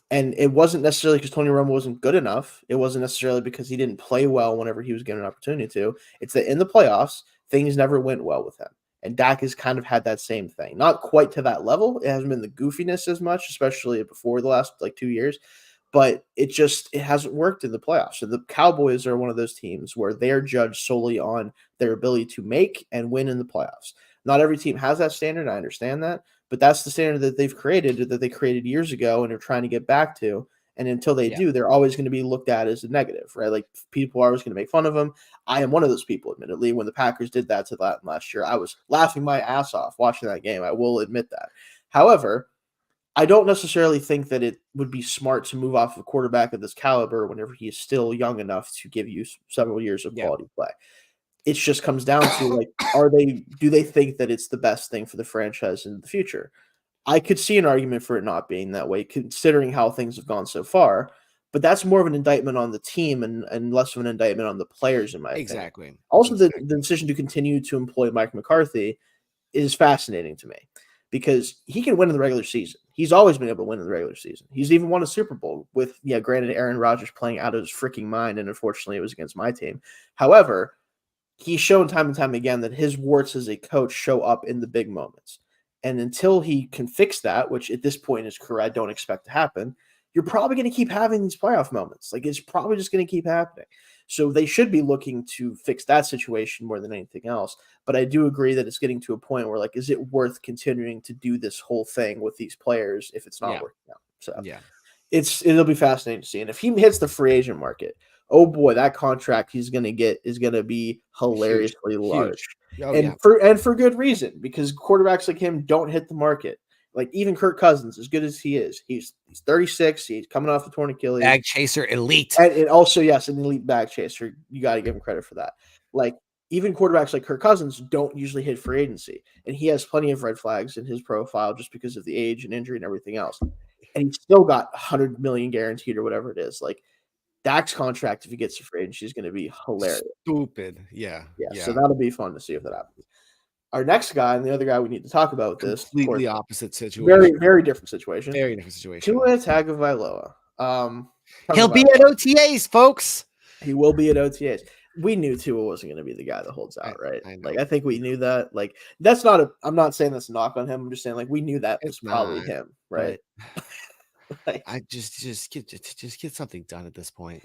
And it wasn't necessarily because Tony Romo wasn't good enough. It wasn't necessarily because he didn't play well whenever he was given an opportunity to. It's that in the playoffs, things never went well with him. And Dak has kind of had that same thing. Not quite to that level. It hasn't been the goofiness as much, especially before the last 2 years. But it hasn't worked in the playoffs. So the Cowboys are one of those teams where they are judged solely on their ability to make and win in the playoffs. Not every team has that standard. I understand that. But that's the standard that they've created, that they created years ago and are trying to get back to. And until they do, they're always going to be looked at as a negative, right? Like people are always going to make fun of them. I am one of those people, admittedly. When the Packers did that to that last year, I was laughing my ass off watching that game. I will admit that. However, I don't necessarily think that it would be smart to move off a quarterback of this caliber whenever he is still young enough to give you several years of quality play. It just comes down to do they think that it's the best thing for the franchise in the future? I could see an argument for it not being that way, considering how things have gone so far. But that's more of an indictment on the team and less of an indictment on the players, in my opinion. Also, the decision to continue to employ Mike McCarthy is fascinating to me because he can win in the regular season. He's always been able to win in the regular season. He's even won a Super Bowl with, granted, Aaron Rodgers playing out of his freaking mind, and unfortunately it was against my team. However, he's shown time and time again that his warts as a coach show up in the big moments. And until he can fix that, which at this point is career I don't expect to happen, you're probably going to keep having these playoff moments. It's probably just going to keep happening. So they should be looking to fix that situation more than anything else. But I do agree that it's getting to a point where, is it worth continuing to do this whole thing with these players if it's not working out? So it'll be fascinating to see. And if he hits the free agent market, oh boy, that contract he's going to get is going to be hilariously large. Oh, for good reason, because quarterbacks like him don't hit the market. Like even Kirk Cousins, as good as he is, he's 36. He's coming off the torn Achilles. Bag chaser, elite. And also, yes, an elite bag chaser. You got to give him credit for that. Even quarterbacks like Kirk Cousins don't usually hit free agency. And he has plenty of red flags in his profile just because of the age and injury and everything else. And he's still got $100 million guaranteed or whatever it is. Dak's contract, if he gets to free agency, is going to be hilarious. Stupid. Yeah. So that'll be fun to see if that happens. Our next guy and the other guy we need to talk about with this. Completely opposite situation. Very, very different situation. Very different situation. Tua Tagovailoa. He'll be at OTAs, folks. He will be at OTAs. We knew Tua wasn't going to be the guy that holds out, right? I think we knew that. That's not I'm not saying that's a knock on him. I'm just saying, we knew that was probably him, right? I just get something done at this point.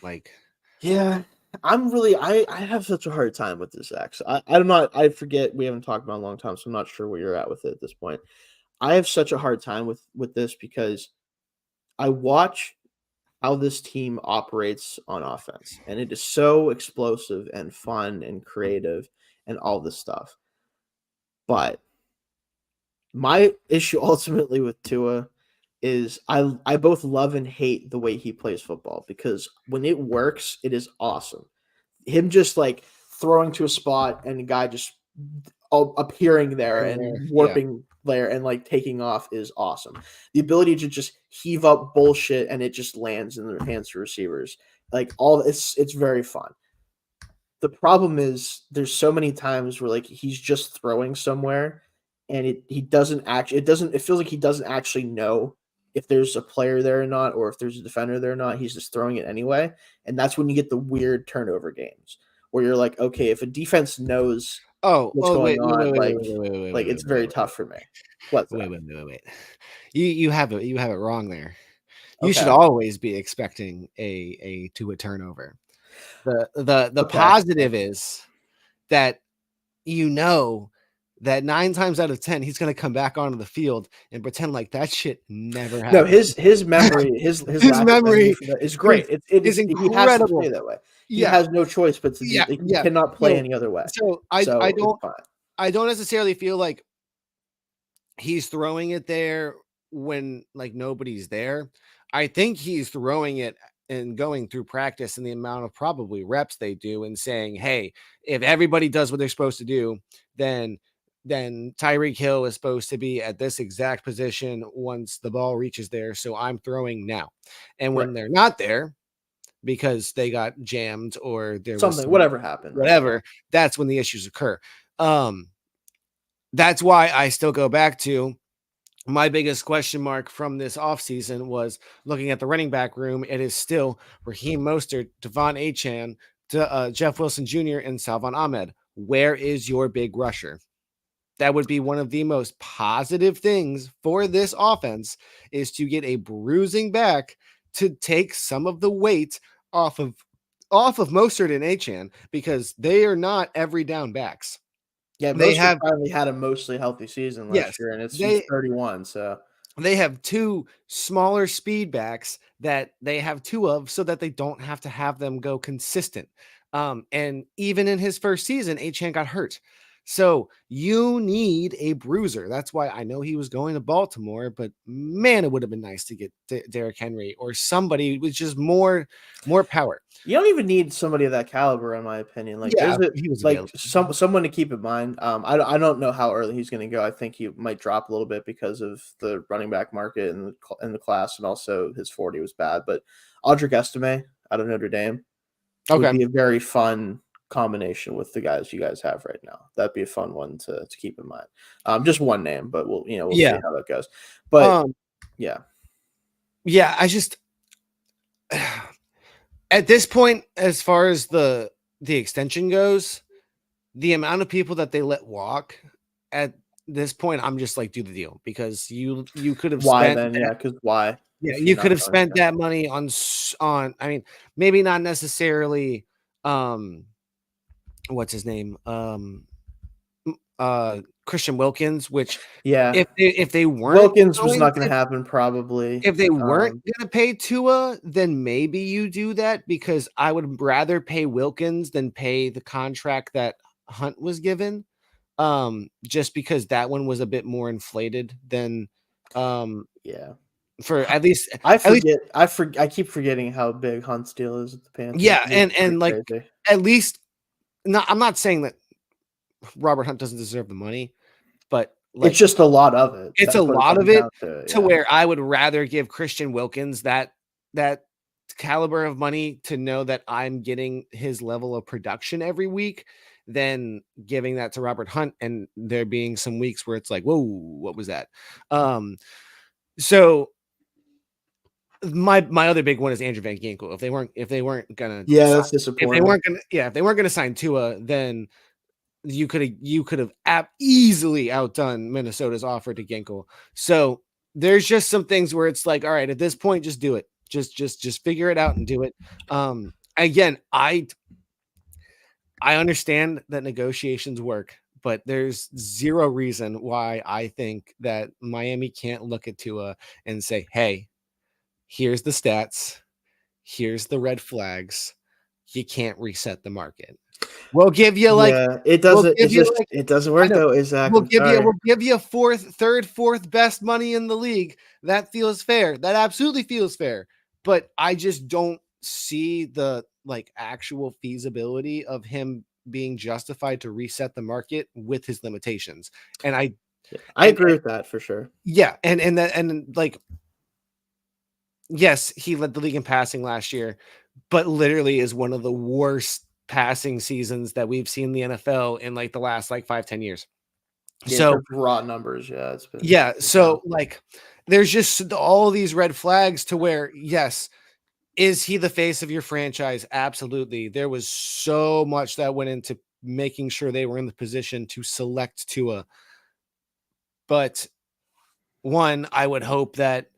Yeah, I have such a hard time with this, Zach. So I forget we haven't talked about it in a long time, so I'm not sure where you're at with it at this point. I have such a hard time with this because I watch how this team operates on offense, and it is so explosive and fun and creative and all this stuff. But my issue ultimately with Tua is I both love and hate the way he plays football, because when it works, it is awesome. Him just throwing to a spot and the guy just appearing there and warping there and taking off is awesome. The ability to just heave up bullshit and it just lands in the hands of receivers, it's very fun. The problem is there's so many times where he's just throwing somewhere and it feels like he doesn't actually know if there's a player there or not, or if there's a defender there or not. He's just throwing it anyway. And that's when you get the weird turnover games where you're okay, if a defense knows what's going on, it's very tough for me. What's that? Wait. You have it wrong there. You should Okay. always be expecting a turnover. The Okay. positive is that that 9 times out of 10 he's going to come back onto the field and pretend like that shit never No, happened. his memory, his His lack of memory memory for that is great. is He has to incredible. play that way. He Yeah, has no choice but to do. yeah, He yeah. cannot play any other way. So So it's fine. I don't necessarily feel like he's throwing it there when like nobody's there. I think he's throwing it and going through practice and the amount of probably reps they do and saying, hey, if everybody does what they're supposed to do, then Tyreek Hill is supposed to be at this exact position once the ball reaches there. So I'm throwing now. And when they're not there because they got jammed or there was whatever happened, whatever, that's when the issues occur. That's why I still go back to my biggest question mark from this offseason was looking at the running back room. It is still Raheem Mostert, Devon Achane, Jeff Wilson Jr., and Salvon Ahmed. Where is your big rusher? That would be one of the most positive things for this offense is to get a bruising back to take some of the weight off of Mostert and Achane because they are not every down backs. Yeah, Mostert finally had a mostly healthy season last year, and he's 31. So they have 2 smaller speed backs that they have 2 of so that they don't have to have them go consistent. And even in his first season, Achane got hurt. So you need a bruiser. That's why I know he was going to Baltimore, but man, it would have been nice to get Derrick Henry or somebody with just more power. You don't even need somebody of that caliber, in my opinion. Like, he was like someone to keep in mind. I don't know how early he's going to go. I think he might drop a little bit because of the running back market and the class, and also his 40 was bad. But Audric Estime out of Notre Dame would be a very fun combination with the guys you guys have right now. That'd be a fun one to keep in mind. Just one name, but we'll see how that goes. But yeah, I just at this point, as far as the extension goes, the amount of people that they let walk at this point, I'm just like, do the deal because you could have spent then? Yeah, because why? Yeah, you could have spent that money on. I mean, maybe not necessarily. What's his name? Christian Wilkins. Which, if they weren't, Wilkins was not going to happen. Probably if they weren't going to pay Tua, then maybe you do that because I would rather pay Wilkins than pay the contract that Hunt was given. Just because that one was a bit more inflated than. For at least I keep forgetting how big Hunt's deal is at the Panthers. Yeah, and like crazy. At least I'm not saying that Robert Hunt doesn't deserve the money, but like, it's just a lot of it. It's a lot of it to where I would rather give Christian Wilkins that caliber of money to know that I'm getting his level of production every week than giving that to Robert Hunt and there being some weeks where it's like, whoa, what was that? So my other big one is Andrew Van Ginkel. If they weren't gonna, that's disappointing. If they weren't gonna sign Tua, then you could have easily outdone Minnesota's offer to Ginkel. So there's just some things where it's like, all right, at this point, just do it. Just figure it out and do it. Again, I understand that negotiations work, but there's zero reason why I think that Miami can't look at Tua and say, hey, here's the stats. Here's the red flags. You can't reset the market. We'll give you it doesn't. It doesn't work though. Exactly. We'll give you third, fourth best money in the league. That feels fair. That absolutely feels fair. But I just don't see the actual feasibility of him being justified to reset the market with his limitations. And I agree with that for sure. Yeah, yes, he led the league in passing last year, but literally is one of the worst passing seasons that we've seen in the NFL in the last 5-10 years. So raw numbers, it's been so there's just all these red flags to where, yes, is he the face of your franchise? Absolutely. There was so much that went into making sure they were in the position to select Tua. But one, I would hope that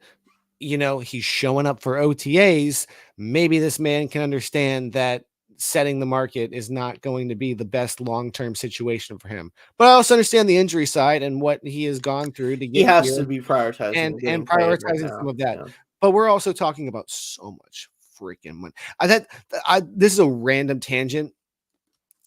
he's showing up for OTAs. Maybe this man can understand that setting the market is not going to be the best long-term situation for him. But I also understand the injury side and what he has gone through to He get has here to be prioritizing and getting paid right prioritizing some now. of that. Yeah. But we're also talking about so much freaking money. This is a random tangent.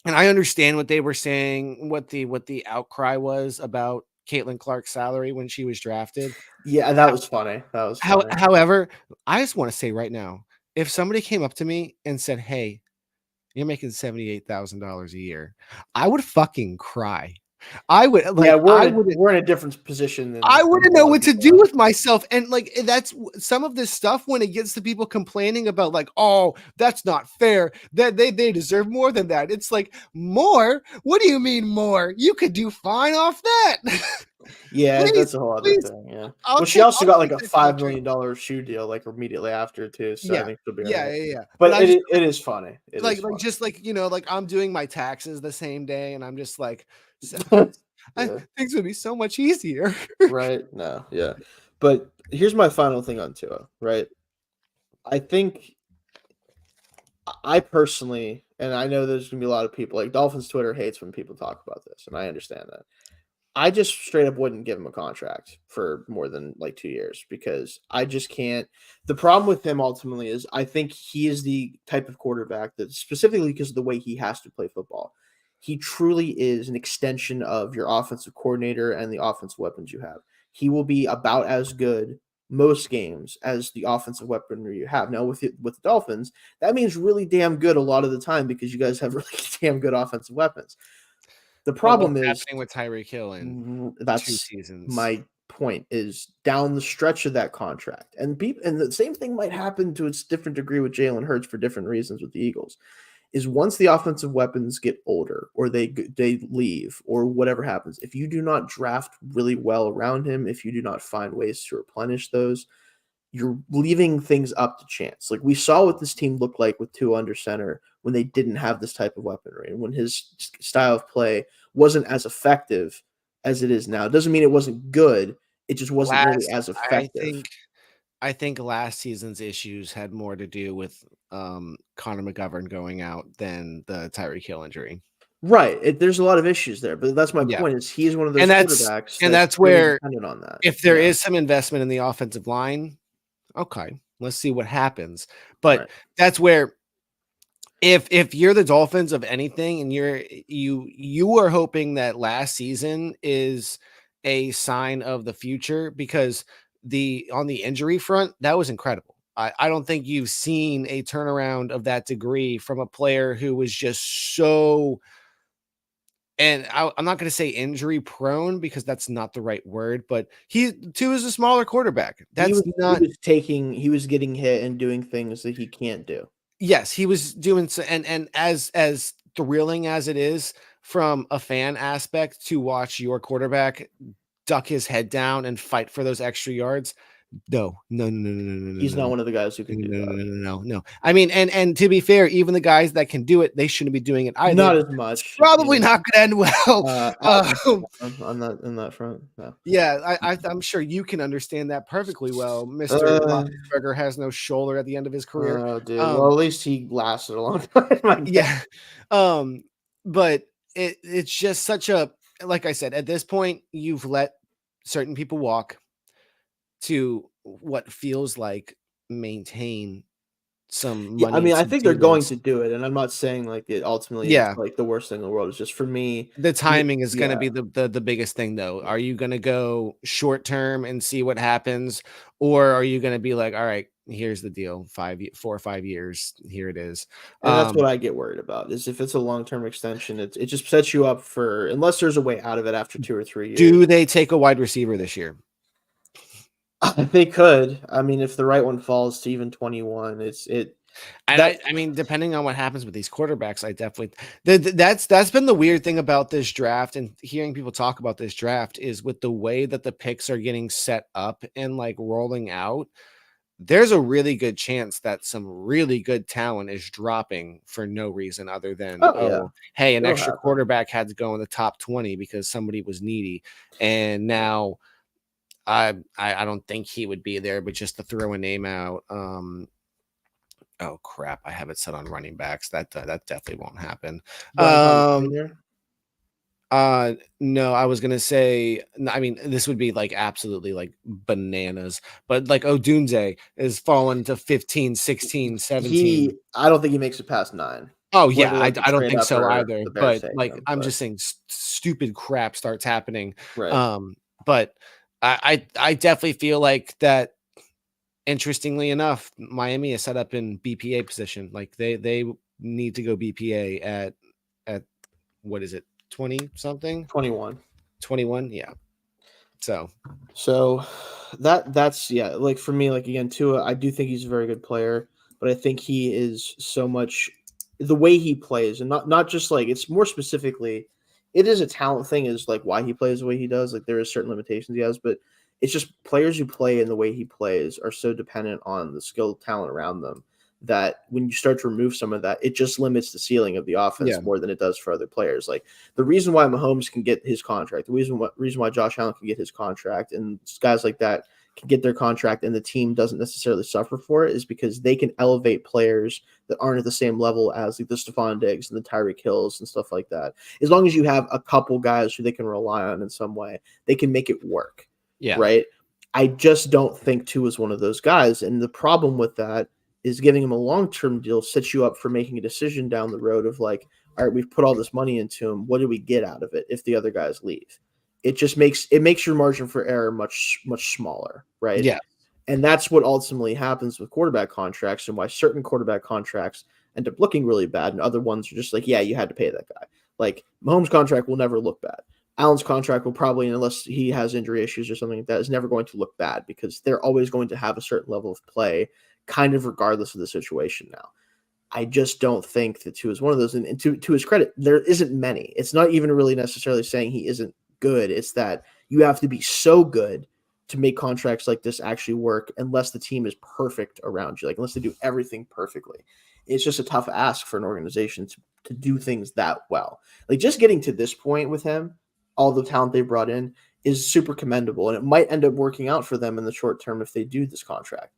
And I understand what they were saying, what the outcry was about Caitlin Clark's salary when she was drafted. Yeah, that was funny. That was funny. However, I just want to say right now, if somebody came up to me and said, "Hey, you're making $78,000 a year," I would fucking cry. I would Yeah, I would we're in a different position than I a wouldn't know lot of what to people do are. with myself. And like that's some of this stuff when it gets to people complaining about like, oh, that's not fair. That they deserve more than that. It's like more? What do you mean more? You could do fine off that. Yeah, Please, that's a whole other please. thing. Yeah. I'll Well, she take also got like a that to the $5 million shoe deal like immediately after too, so I Yeah. think she'll be all Yeah, right. yeah, yeah. But But I just it is funny. It is like funny. just like like I'm doing my taxes the same day and I'm just like Yeah. things would be so much easier. Right. No. Yeah. But here's my final thing on Tua. Right. I think I personally, and I know there's gonna be a lot of people like Dolphins Twitter hates when people talk about this, and I understand that. I just straight up wouldn't give him a contract for more than like 2 years because I just can't. The problem with him ultimately is I think he is the type of quarterback that specifically because of the way he has to play football, he truly is an extension of your offensive coordinator and the offensive weapons you have. He will be about as good most games as the offensive weaponry you have. Now with the Dolphins, that means really damn good a lot of the time because you guys have really damn good offensive weapons. The But problem what's is happening with Tyreek Hill in 2 that's seasons? my point is down the stretch of that contract. And the same thing might happen to a different degree with Jalen Hurts for different reasons with the Eagles. Is once the offensive weapons get older or they leave or whatever happens, if you do not draft really well around him, if you do not find ways to replenish those, you're leaving things up to chance. Like we saw what this team looked like with Tua under center when they didn't have this type of weaponry and when his style of play wasn't as effective as it is now. It doesn't mean it wasn't good. It just wasn't nearly Last as I effective. think I think last season's issues had more to do with Connor McGovern going out than the Tyreek Hill injury. Right. There's a lot of issues there, but that's my Yeah. point is he's one of those And quarterbacks that's that's really where dependent on that. if there Yeah. is some investment in the offensive line, okay, let's see what happens. But Right. that's where if you're the Dolphins of anything and you are hoping that last season is a sign of the future because on the injury front, that was incredible. I don't think you've seen a turnaround of that degree from a player who was just so and I'm not going to say injury prone because that's not the right word, but he too is a smaller quarterback. That's not He was getting hit and doing things that he can't do. Yes, he was doing so, and as thrilling as it is from a fan aspect to watch your quarterback duck his head down and fight for those extra yards. No, no, no, no, no, no, no, He's no, not no. one of the guys who can do No, that. no, no, no, no, no. I mean, and to be fair, even the guys that can do it, they shouldn't be doing it either. Not as It's much. probably Yeah. not going to end well. Um, On that front. No. yeah, I'm sure you can understand that perfectly well. Mr. Uh, Roethlisberger has no shoulder at the end of his career. dude. Well, Um, at least he lasted a long time. I guess. Yeah. But it's just such a like I said, at this point, you've let certain people walk to what feels like maintain some Yeah, I money mean, I to think they're do going this. to do it, and I'm not saying like it ultimately is Yeah. like the worst thing in the world. It's just for me. The timing is gonna Yeah, be the biggest thing though. Are you gonna go short term and see what happens? Or are you gonna be like, all right, here's the deal, 4 or 5 years, here it is. and that's what I get worried about. Is if it's a long term extension, it just sets you up for unless there's a way out of it after 2 or 3 years. Do they take a wide receiver this year? They could. I mean, if the right one falls to even 21, And I mean, depending on what happens with these quarterbacks, I definitely that's been the weird thing about this draft and hearing people talk about this draft is with the way that the picks are getting set up and like rolling out. There's a really good chance that some really good talent is dropping for no reason other than yeah, hey, an it'll extra happen. quarterback had to go in the top 20 because somebody was needy, and now I don't think he would be there, but just to throw a name out. Oh crap! I have it set on running backs. That definitely won't happen. Brian Thomas Jr. No, I was gonna say. I mean, this would be like absolutely like bananas. But like Odunze is fallen to 15, 16, 17. I don't think he makes it past 9. Oh yeah, Whether I that's a don't trade think up so or either. the Bears But taking like, him, I'm but just saying, stupid crap starts happening. right. But I definitely feel like that. Interestingly enough, Miami is set up in BPA position. Like they need to go BPA at what is it, 20 something, 21. 21? Yeah. So that's yeah, like for me, like again, Tua, I do think he's a very good player, but I think he is so much the way he plays, and not just like it's more specifically, it is a talent thing, is like why he plays the way he does. Like there is certain limitations he has, but it's just players who play in the way he plays are so dependent on the skill talent around them that when you start to remove some of that, it just limits the ceiling of the offense Yeah. more than it does for other players. Like the reason why Mahomes can get his contract, the reason why Josh Allen can get his contract, and guys like that can get their contract, and the team doesn't necessarily suffer for it, is because they can elevate players that aren't at the same level as like the Stephon Diggs and the Tyreek Hills and stuff like that. As long as you have a couple guys who they can rely on in some way, they can make it work. Yeah. Right. I just don't think Tua is one of those guys, and the problem with that is giving him a long-term deal sets you up for making a decision down the road of like, all right, we've put all this money into him. What do we get out of it if the other guys leave? It just makes your margin for error much, much smaller, right? Yeah. And that's what ultimately happens with quarterback contracts, and why certain quarterback contracts end up looking really bad, and other ones are just like, yeah, you had to pay that guy. Like Mahomes' contract will never look bad. Allen's contract will probably, unless he has injury issues or something like that, is never going to look bad because they're always going to have a certain level of play, kind of regardless of the situation now. I just don't think that Tua is one of those. And to his credit, there isn't many. It's not even really necessarily saying he isn't good. It's that you have to be so good to make contracts like this actually work unless the team is perfect around you, like unless they do everything perfectly. It's just a tough ask for an organization to do things that well. Like just getting to this point with him, all the talent they brought in is super commendable, and it might end up working out for them in the short term if they do this contract.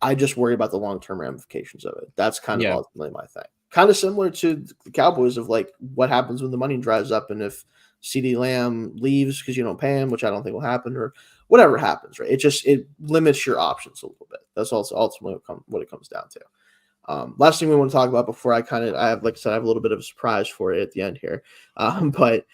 I just worry about the long-term ramifications of it. That's kind of ultimately my thing. Kind of similar to the Cowboys of like what happens when the money dries up and if CeeDee Lamb leaves because you don't pay him, which I don't think will happen, or whatever happens, right? It limits your options a little bit. That's also ultimately what it comes down to. Last thing we want to talk about before I have, like I said, I have a little bit of a surprise for you at the end here. But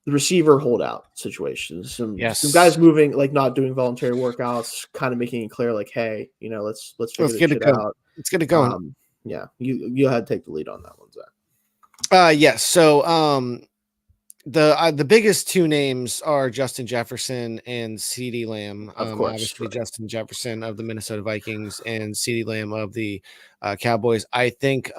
the receiver holdout situations, some guys moving, like not doing voluntary workouts, kind of making it clear, like, hey, let's figure this shit out. Let's get it going. Yeah, you had to take the lead on that one, Zach. Yes. So the biggest two names are Justin Jefferson and CeeDee Lamb. Of course, obviously Justin Jefferson of the Minnesota Vikings and CeeDee Lamb of the Cowboys. I think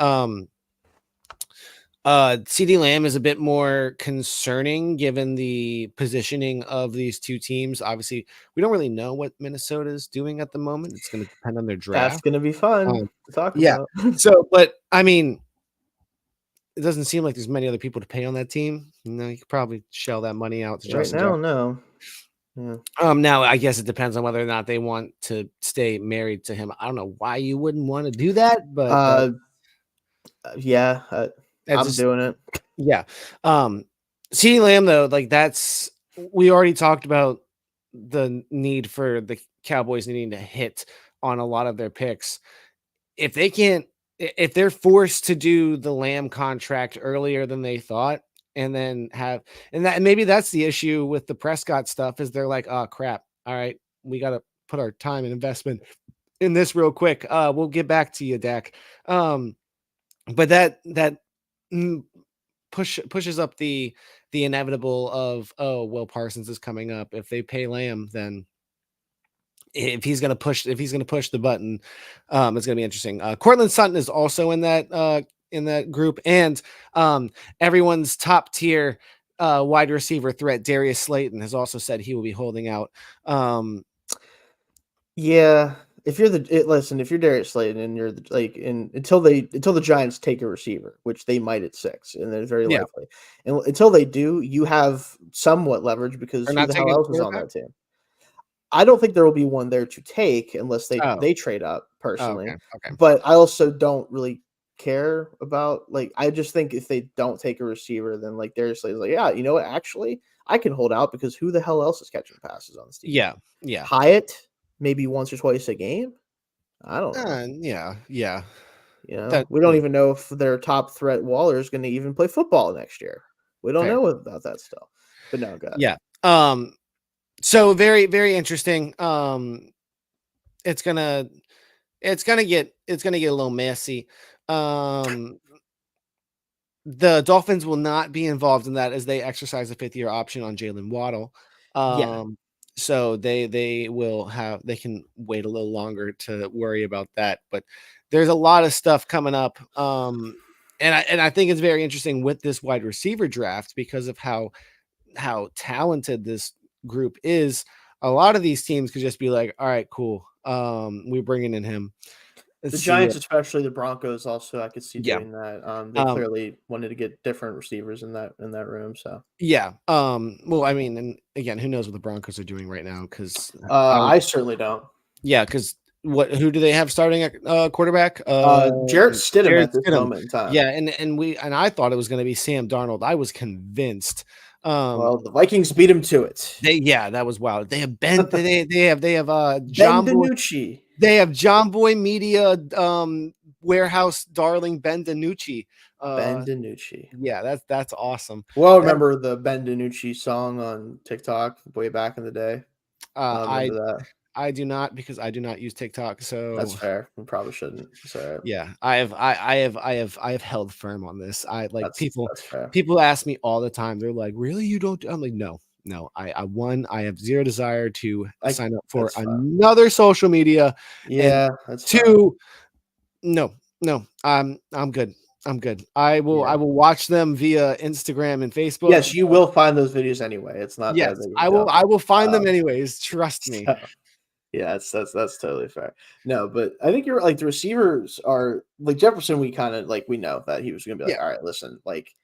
CeeDee Lamb is a bit more concerning given the positioning of these two teams. Obviously, we don't really know what Minnesota is doing at the moment. It's going to depend on their draft. That's going to be fun to talk about. So, but I mean, it doesn't seem like there's many other people to pay on that team. You could probably shell that money out to Justin right now. Jefferson. No. Yeah. Now I guess it depends on whether or not they want to stay married to him. I don't know why you wouldn't want to do that, but yeah. I'm doing it. Yeah. CeeDee Lamb, though, like we already talked about the need for the Cowboys needing to hit on a lot of their picks. If they're forced to do the Lamb contract earlier than they thought, and then maybe that's the issue with the Prescott stuff, is they're like, oh crap. All right, we got to put our time and investment in this real quick. We'll get back to you, Dak. But that pushes up the inevitable of, oh, well, Parsons is coming up. If they pay Lamb, then if he's going to push the button, it's going to be interesting. Cortland Sutton is also in that group, and everyone's top tier wide receiver threat, Darius Slayton, has also said he will be holding out. Yeah. If you're if you're Darius Slayton and you're until the Giants take a receiver, which they might at 6, and then very likely, and until they do, you have somewhat leverage because who the hell else is on that team? I don't think there will be one there to take unless Oh, they trade up okay, personally. okay. But I also don't really care about like I just think if they don't take a receiver, then like Darius Slay's like, yeah, you know what? Actually, I can hold out because who the hell else is catching passes on this team? Yeah, yeah. Hyatt, maybe once or twice a game. I don't know. Yeah. You know, That we don't even know if their top threat Waller is going to even play football next year. We don't fair. know about that still. But no, God. Yeah. So very, very interesting. It's gonna get a little messy. The Dolphins will not be involved in that as they exercise a 5th-year option on Jalen Waddle. Yeah. So they can wait a little longer to worry about that. But there's a lot of stuff coming up. And I think it's very interesting with this wide receiver draft because of how talented this group is. A lot of these teams could just be like, all right, cool. We're bringing in him. Let's The see Giants, especially the Broncos, also I could see Yeah. doing that. They clearly wanted to get different receivers in that room. So Yeah. Well, I mean, and again, who knows what the Broncos are doing right now? Because I certainly don't. because who do they have starting at quarterback? Jarrett Stidham Jared at this Stidham. moment in time. Yeah, and I thought it was going to be Sam Darnold. I was convinced. Well, the Vikings beat him to it. That was wild. They have Ben. they have Ben John Boy. DiNucci. They have John Boy Media warehouse darling Ben DiNucci. Ben DiNucci. Yeah, that's awesome. Well, remember the Ben DiNucci song on TikTok way back in the day? I Remember that? I do not because I do not use TikTok. So That's fair. We probably shouldn't. It's all right. yeah, I have held firm on this. I like That's fair. people ask me all the time. They're like, "Really, you don't?" I'm like, "No, no. I have zero desire to sign up for another social media." Yeah, and that's two, no, I'm good. I'm good. I will watch them via Instagram and Facebook. Yes, you will find those videos anyway. It's not Yes, that big I of a will. deal. I will find them anyways. Trust me. So, yeah, that's totally fair. No, but I think you're like the receivers are like Jefferson. We kind of like we know that he was going to be like, all right, listen, like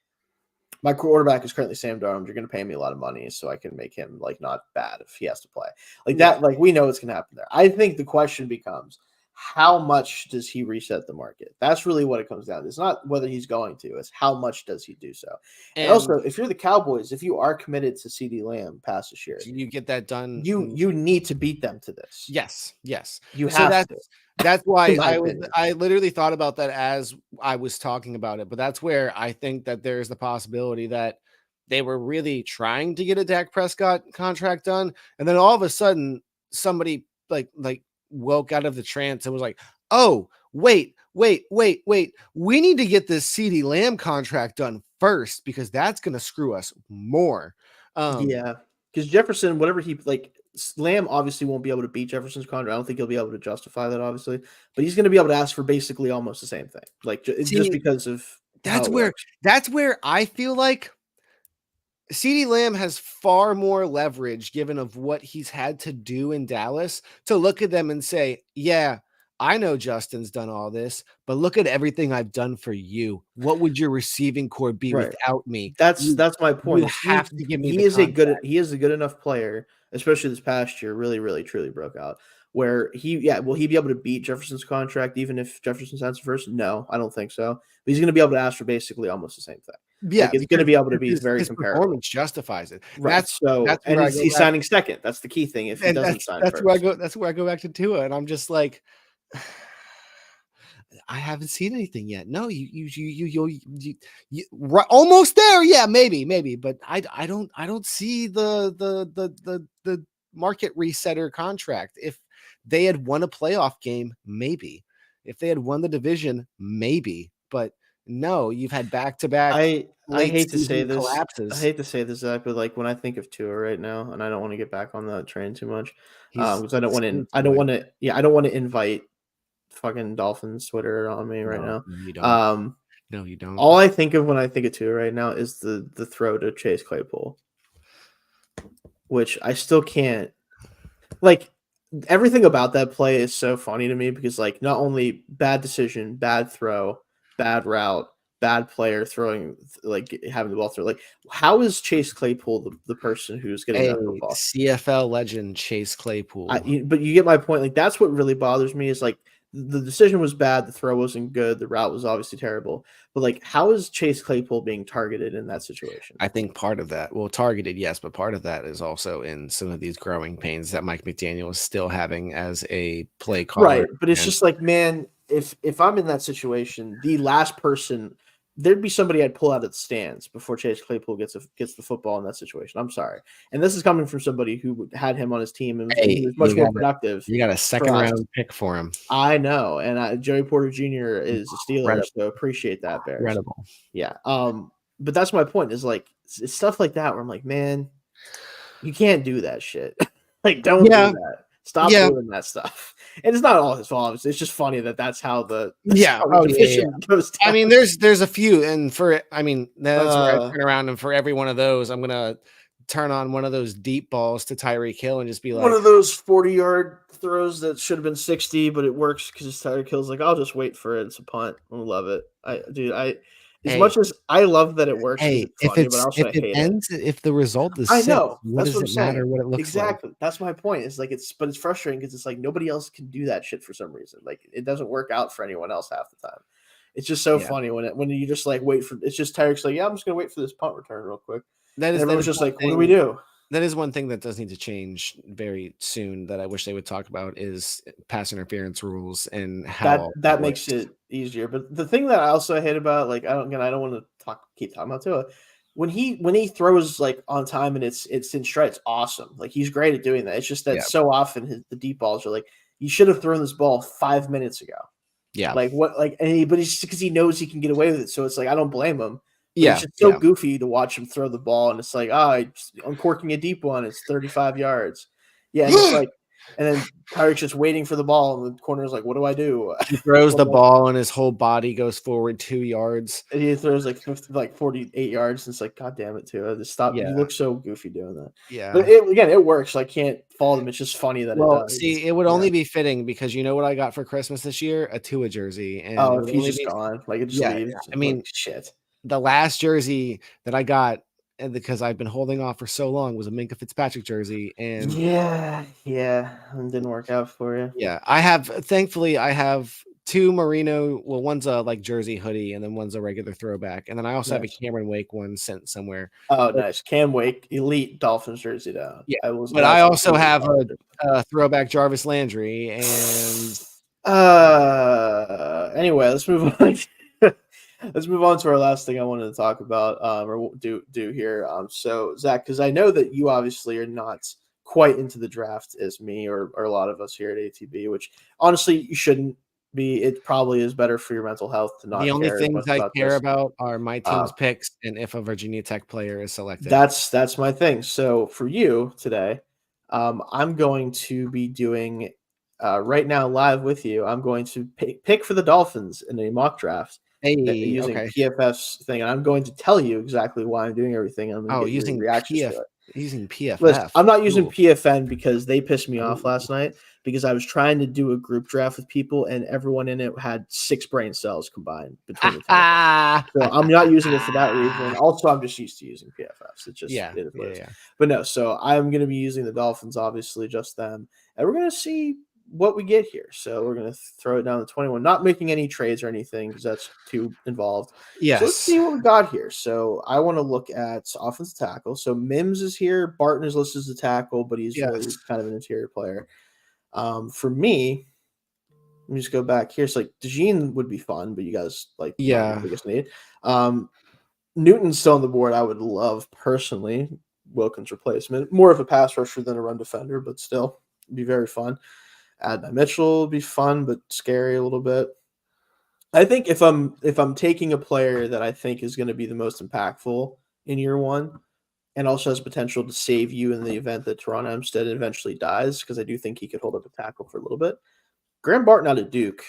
my quarterback is currently Sam Darnold. You're going to pay me a lot of money so I can make him like not bad if he has to play like that. Like we know it's going to happen there. I think the question becomes how much does he reset the market? That's really what it comes down to. It's not whether he's going to, it's how much does he do so. And also, if you're the Cowboys, if you are committed to CeeDee Lamb past this year, you get that done. You need to beat them to this. Yes. You have to. That's why I literally thought about that as I was talking about it. But that's where I think that there's the possibility that they were really trying to get a Dak Prescott contract done, and then all of a sudden somebody like woke out of the trance and was like, "Oh, wait. We need to get this CeeDee Lamb contract done first because that's going to screw us more." Yeah, because Jefferson, whatever he like, Lamb obviously won't be able to beat Jefferson's contract. I don't think he'll be able to justify that, obviously, but he's going to be able to ask for basically almost the same thing, like just because of that's where I feel like CeeDee Lamb has far more leverage given of what he's had to do in Dallas to look at them and say, yeah, I know Justin's done all this, but look at everything I've done for you. What would your receiving core be without me? That's my point. You have to give me he is a good enough player, especially this past year, really, truly broke out. Where will he be able to beat Jefferson's contract even if Jefferson signs first? No, I don't think so. But he's going to be able to ask for basically almost the same thing. Yeah, like it's going to be able to be very his comparable. Performance justifies it. Right. That's and he's signing second. That's the key thing. If he doesn't sign first, where that's where I go back to Tua, and I'm just like, I haven't seen anything yet. No, you almost there. Yeah, maybe, but I don't see the market resetter contract. If they had won a playoff game, maybe. If they had won the division, maybe. But no, you've had back-to-back. I hate to say this. Collapses. I hate to say this, Zach, but like when I think of Tua right now, and I don't want to get back on that train too much, because I don't want to invite fucking Dolphins Twitter on me right now. No, you don't. No, you don't. All I think of when I think of Tua right now is the throw to Chase Claypool, which I still can't like. Everything about that play is so funny to me because like not only bad decision, bad throw, bad route, bad player throwing, like having the ball through. Like, how is Chase Claypool the person who's getting that football? CFL legend Chase Claypool. But you get my point. Like, that's what really bothers me is like the decision was bad, the throw wasn't good, the route was obviously terrible. But like, how is Chase Claypool being targeted in that situation? I think part of that, well, targeted, yes, but part of that is also in some of these growing pains that Mike McDaniel is still having as a play caller. Right, but it's just like, man, if I'm in that situation, the last person, there'd be somebody I'd pull out of the stands before Chase Claypool gets the football in that situation. I'm sorry, and this is coming from somebody who had him on his team and he was much more productive. You got a second round pick for him. I know, and Joey Porter Jr. is a Steeler, so appreciate that, Bears. Incredible. Yeah, but that's my point. Is like it's stuff like that where I'm like, man, you can't do that shit. Like, don't do that. Stop doing that stuff. And it's not all his fault. It's just funny that that's how the division goes down. I mean, there's a few, and that's where I turn around, and for every one of those, I'm gonna turn on one of those deep balls to Tyreek Hill and just be like, one of those 40-yard throws that should have been 60, but it works because Tyreek Hill's like, I'll just wait for it. It's a punt. I love it. As much as I love that it works, it's funny, but also I hate it. If the result is, I know. What does it matter what it looks exactly. Like? That's my point. It's like but it's frustrating because it's like nobody else can do that shit for some reason. Like, it doesn't work out for anyone else half the time. It's just so funny when you just like wait for. It's just Tyreek's like, I'm just gonna wait for this punt return real quick. Everyone's just like, what do we do? That is one thing that does need to change very soon that I wish they would talk about is pass interference rules and how that makes it easier. But the thing that I also hate about, like, I don't want to keep talking about Tua. When he throws like on time and it's in stride, it's awesome. Like, he's great at doing that. It's just that so often the deep balls are like, you should have thrown this ball 5 minutes ago. Yeah. Like what? Like, but it's because he knows he can get away with it. So it's like, I don't blame him. Yeah, it's just so goofy to watch him throw the ball, and it's like, uncorking a deep one. It's 35 yards. Yeah, and it's like, and then Tyreek's just waiting for the ball, and the corner is like, what do I do? He throws the ball, and his whole body goes forward 2 yards. And he throws like 48 yards, and it's like, God damn it, too. Just stop. Yeah. You look so goofy doing that. Yeah, but it works. So I can't fault him. It's just funny that it does. See, it would only be fitting because you know what I got for Christmas this year? A Tua jersey. And if he's just gone, like, it just leaves. I mean, like, shit. The last jersey that I got, and because I've been holding off for so long, was a Minkah Fitzpatrick jersey, and it didn't work out for you. Yeah, thankfully I have 2 merino. Well, one's a like jersey hoodie, and then one's a regular throwback, and then I also have a Cameron Wake one sent somewhere. Oh, nice, Cam Wake, elite Dolphins jersey down. Yeah, I also have a throwback Jarvis Landry, and anyway, let's move on. Let's move on to our last thing I wanted to talk about, or do here. So Zach, because I know that you obviously are not quite into the draft as me or a lot of us here at ATB, which honestly you shouldn't be. It probably is better for your mental health to not. The only things I care about are my team's picks and if a Virginia Tech player is selected. That's my thing. So for you today, I'm going to be doing right now live with you. I'm going to pick for the Dolphins in a mock draft. Using PFF's thing, and I'm going to tell you exactly why I'm doing everything. I'm going to using reactions to it. Using PFF. Listen, I'm not using PFN because they pissed me off last night because I was trying to do a group draft with people and everyone in it had 6 brain cells combined between the two. So I'm not using it for that reason. Also, I'm just used to using PFFs. It's just it is what it is. But no, so I'm going to be using the Dolphins, obviously, just them, and we're going to see what we get here. So we're going to throw it down to 21, not making any trades or anything because that's too involved. Yes. So let's see what we got here. So I want to look at offensive tackle. So Mims is here. Barton is listed as a tackle, but he's really kind of an interior player. For me, let me just go back here. So like DeJean would be fun, but you guys like biggest need. Newton's still on the board. I would love personally Wilkins replacement. More of a pass rusher than a run defender, but still be very fun. Adnan Mitchell would be fun, but scary a little bit. I think if I'm taking a player that I think is going to be the most impactful in year one and also has potential to save you in the event that Teron Armstead eventually dies, because I do think he could hold up a tackle for a little bit. Graham Barton out of Duke.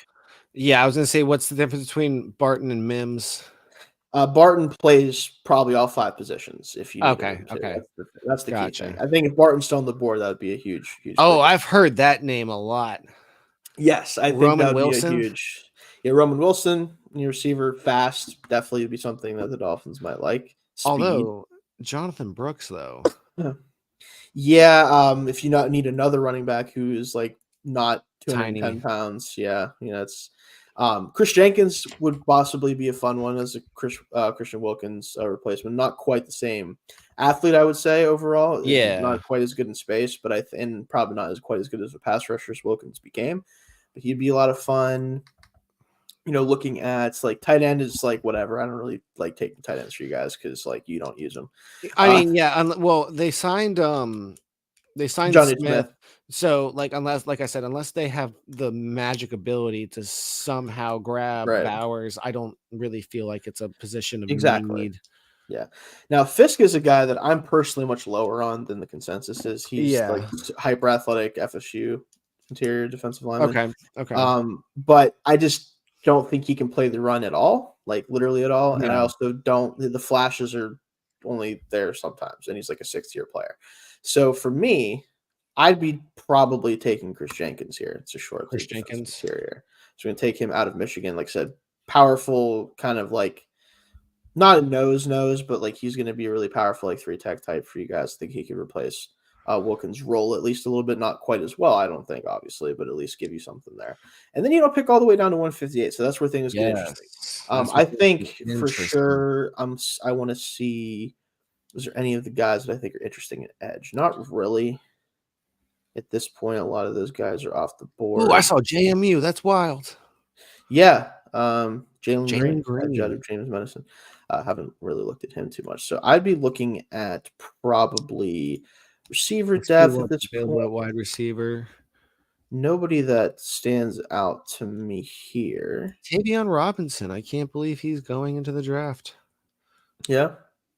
Yeah, I was going to say, what's the difference between Barton and Mims? Barton plays probably all 5 positions. If you need okay. That's the key thing. I think if Barton's still on the board, that would be a huge. Oh, thing. I've heard that name a lot. Yes, I think that would be a huge. Yeah, Roman Wilson receiver, fast, definitely would be something that the Dolphins might like. Speed. Although Jonathan Brooks, though. Yeah, if you not need another running back who is like not 210 Tiny. pounds, yeah, it's Chris Jenkins would possibly be a fun one as a Christian Wilkins replacement. Not quite the same athlete, I would say overall. Yeah, not quite as good in space, but and probably not quite as good as a pass rusher as Wilkins became. But he'd be a lot of fun. Looking at like tight end is like whatever. I don't really like taking tight ends for you guys because like you don't use them. I mean, yeah. Well, they signed Johnny Smith. So like unless they have the magic ability to somehow grab Bowers, I don't really feel like it's a position of need. Yeah. Now Fisk is a guy that I'm personally much lower on than the consensus is. He's like hyper athletic FSU interior defensive lineman. Okay. But I just don't think he can play the run at all, like literally at all. Yeah. And I also don't. The flashes are only there sometimes, and he's like a 6th-year player. So for me, I'd be probably taking Chris Jenkins here. It's a short Chris Jenkins interior. So we're gonna take him out of Michigan. Like I said, powerful, kind of like not a nose, but like he's gonna be a really powerful like 3-tech type for you guys. I think he could replace Wilkins' role at least a little bit, not quite as well, I don't think, obviously, but at least give you something there. And then pick all the way down to 158. So that's where things get interesting. I think for sure I want to see, is there any of the guys that I think are interesting at edge? Not really. At this point, a lot of those guys are off the board. Oh, I saw JMU. That's wild. Yeah. Jalen Green out of James Madison. Haven't really looked at him too much. So I'd be looking at probably receiver depth at this point. Wide receiver. Nobody that stands out to me here. Tavion Robinson. I can't believe he's going into the draft. Yeah.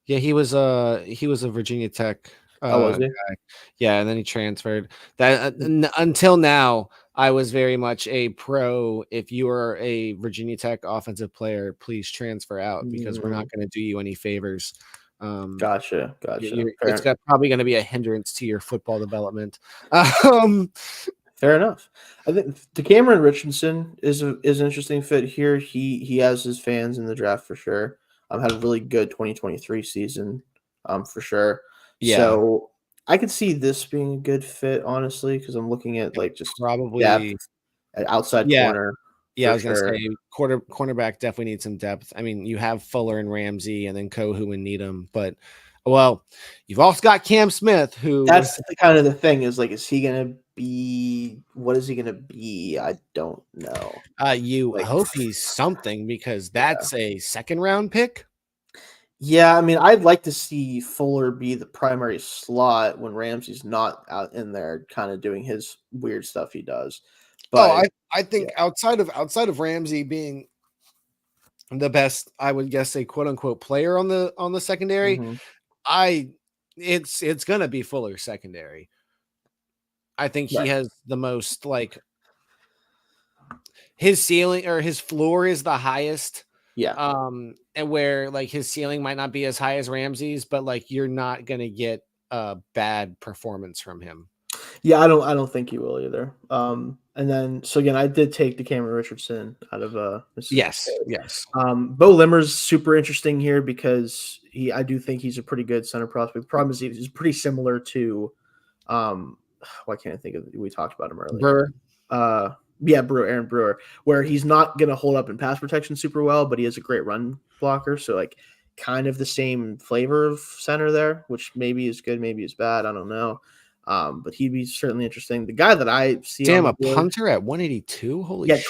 Yeah, he was a Virginia Tech was he? guy. Yeah, and then he transferred. That until now, I was very much a pro. If you are a Virginia Tech offensive player, please transfer out because we're not going to do you any favors. Gotcha. It's probably going to be a hindrance to your football development. Fair enough. I think DeCameron Richardson is an interesting fit here. He has his fans in the draft for sure. Had a really good 2023 season, for sure. Yeah. So I could see this being a good fit, honestly, because I'm looking at like just probably depth at outside corner. Yeah, I was gonna say cornerback definitely needs some depth. I mean, you have Fuller and Ramsey, and then Kohu and Needham, but you've also got Cam Smith, who that's kind of the thing is like, is he gonna be? What is he gonna be? I don't know. You hope he's something because that's a 2nd-round pick. Yeah, I mean, I'd like to see Fuller be the primary slot when Ramsey's not out in there, kind of doing his weird stuff he does. But I think outside of Ramsey being the best, I would guess a quote unquote player on the secondary, it's gonna be Fuller's secondary. I think he has the most like his ceiling or his floor is the highest. Yeah. And where like his ceiling might not be as high as Ramsey's, but like you're not gonna get a bad performance from him. Yeah, I don't think he will either. And then so again, I did take DeCameron Richardson out of Yes. Bo Limmer's super interesting here because I do think he's a pretty good center prospect. The problem is he's pretty similar to why can't I think of we talked about him earlier. Brewer. Aaron Brewer, where he's not going to hold up in pass protection super well, but he has a great run blocker. So like kind of the same flavor of center there, which maybe is good, maybe is bad. I don't know. But he'd be certainly interesting. The guy that I see, a punter at 182. Holy shit!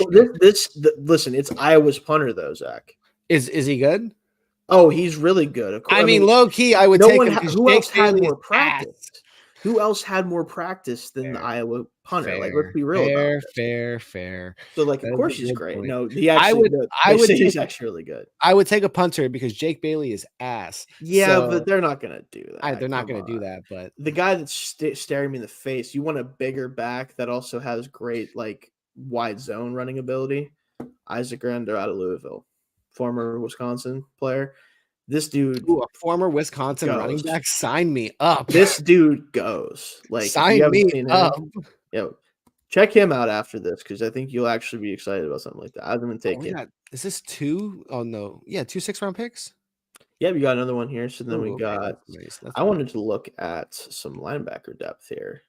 Listen, it's Iowa's punter though. Zach, is he good? Oh, he's really good. I mean, low key, I would take him. Who else had more practice? Who else had more practice than the Iowa punter? Like, let's be real about it. Fair. So, like, of course he's great. Point. No, he actually. He's actually really good. I would take a punter because Jake Bailey is ass. Yeah, but they're not gonna do that. They're not gonna do that. But the guy that's staring me in the face, you want a bigger back that also has great like wide zone running ability. Isaac Grander out of Louisville, former Wisconsin player. This dude, a former Wisconsin running back, sign me up. This dude goes like sign me up. Yo, Check him out after this because I think you'll actually be excited about something like that. I'm going to take him. Is this 2? Oh no, yeah, 2 6-round picks. Yeah, we got another one here. So then we Okay, got. that's nice. That's I wanted to look at some linebacker depth here.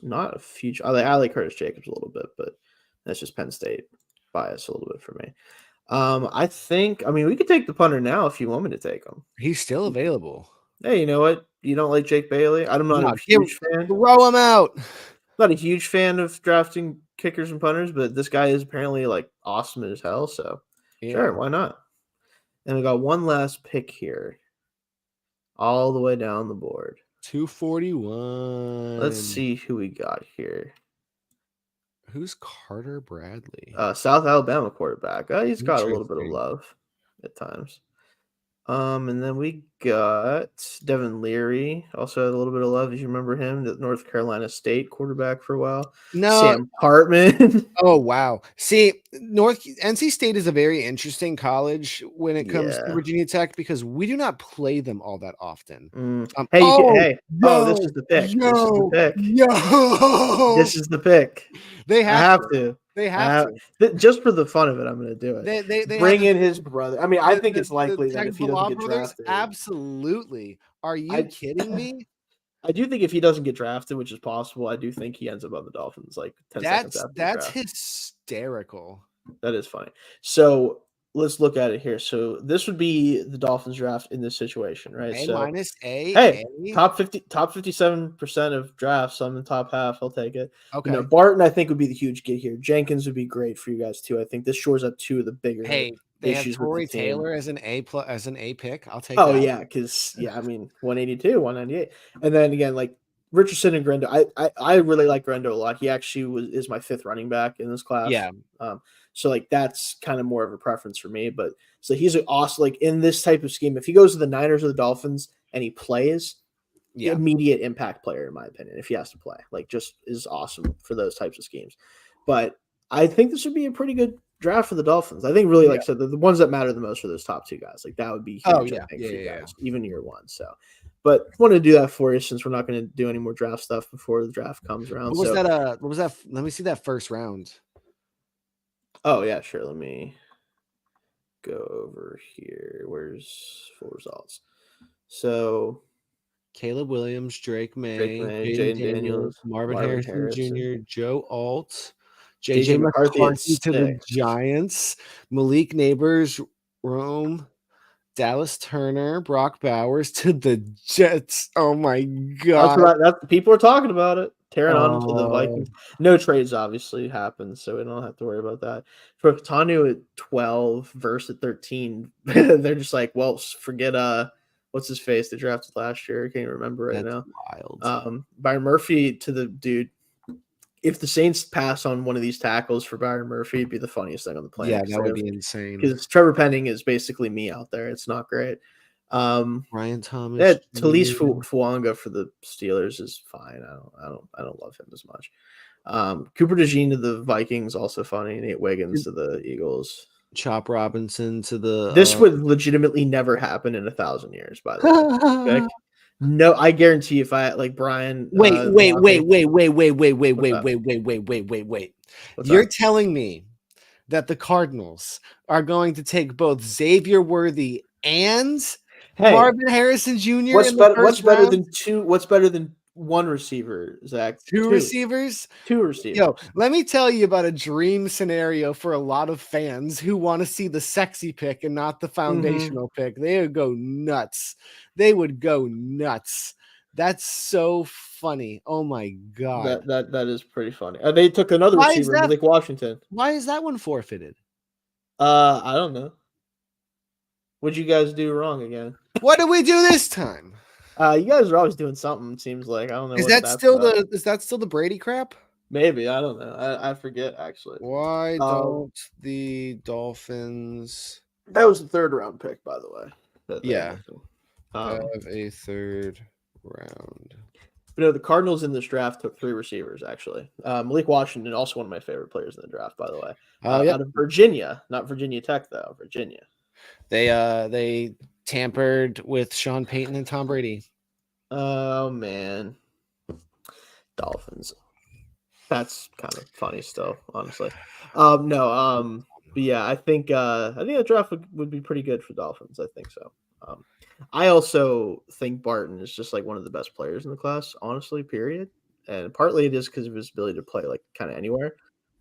Not a huge. I like Curtis Jacobs a little bit, but that's just Penn State bias a little bit for me. I think. I mean, we could take the punter now if you want me to take him. He's still available. Hey, you know what? You don't like Jake Bailey? I'm not a huge fan. Throw him out. Not a huge fan of drafting kickers and punters, but this guy is apparently like awesome as hell. So sure, why not? And we got one last pick here, all the way down the board. 241. Let's see who we got here. Who's Carter Bradley? South Alabama quarterback. He's got a little bit of love at times. And then we got Devin Leary, also had a little bit of love, if you remember him, the North Carolina State quarterback for a while. No. Sam Hartman. Oh, wow. See, NC State is a very interesting college when it comes to Virginia Tech because we do not play them all that often. This is the pick. This is the pick. They have to. They have to. Just for the fun of it, I'm going to do it. They bring in his brother. I mean, I think it's likely that if he doesn't get drafted. Absolutely. Are you kidding me? I do think if he doesn't get drafted, which is possible, I do think he ends up on the Dolphins like 10 seconds after That's hysterical. That is funny. So let's look at it here. So this would be the Dolphins draft in this situation, right? Top 57% of drafts. I'm in the top half. I'll take it. Okay. Barton, I think, would be the huge get here. Jenkins would be great for you guys too. I think this shores up two of the bigger they have Torrey Taylor as an A pick. I'll take that. Oh yeah, because I mean 182, 198, and then again like Richardson and Grendo. I really like Grendo a lot. He actually is my 5th running back in this class. Yeah. So like that's kind of more of a preference for me. But so he's an awesome like in this type of scheme. If he goes to the Niners or the Dolphins and he plays, immediate impact player in my opinion. If he has to play, like just is awesome for those types of schemes. But I think this would be a pretty good draft for the Dolphins. I think really like I said, the ones that matter the most are those top 2 guys. Like that would be huge, I think, for you guys, even year 1. So, but want to do that for you since we're not going to do any more draft stuff before the draft comes around. What was that? Let me see that first round. Oh yeah, sure. Let me go over here. Where's full results? So Caleb Williams, Drake May, Jaden Daniels, Marvin Harrison Jr., Joe Alt, JJ McCarthy to the Giants, Malik Neighbors, Rome, Dallas Turner, Brock Bowers to the Jets. Oh my God. People are talking about it. Tearing on to the Vikings. No trades obviously happened, so we don't have to worry about that. For Tanu at 12 versus at 13, they're just like, well, forget what's his face they drafted last year. I can't even remember right now. Wild. Byron Murphy to the dude. If the Saints pass on one of these tackles for Byron Murphy, it'd be the funniest thing on the planet. Yeah, that would be insane. Because Trevor Penning is basically me out there. It's not great. Ryan Thomas. Talise Fuanga for the Steelers is fine. I don't love him as much. Cooper DeJean to the Vikings also funny. Nate Wiggins to the Eagles. Chop Robinson to the. This would legitimately never happen in 1,000 years. By the way, okay? No, I guarantee if I like Brian. Wait. You're telling me that the Cardinals are going to take both Xavier Worthy and Marvin Harrison Jr. What's better than 2? What's better than 1 receiver, Zach? 2 receivers? 2 receivers. Yo, let me tell you about a dream scenario for a lot of fans who want to see the sexy pick and not the foundational pick. They would go nuts. That's so funny. Oh my God. That is pretty funny. They took another receiver, Malik Washington. Why is that one forfeited? I don't know. What'd you guys do wrong again? What did we do this time? You guys are always doing something. It seems like I don't know. Is that still the Brady crap? Maybe I don't know. I forget actually. Why don't the Dolphins? That was the 3rd round pick, by the way. Yeah, have a 3rd round. But no, the Cardinals in this draft took 3 receivers actually. Malik Washington, also one of my favorite players in the draft, by the way. Out of Virginia, not Virginia Tech though. Virginia. They tampered with Sean Payton and Tom Brady. Oh man, Dolphins. That's kind of funny still, honestly. But yeah, I think the draft would be pretty good for Dolphins. I think so. I also think Barton is just like one of the best players in the class, honestly, period. And partly it is because of his ability to play like kind of anywhere.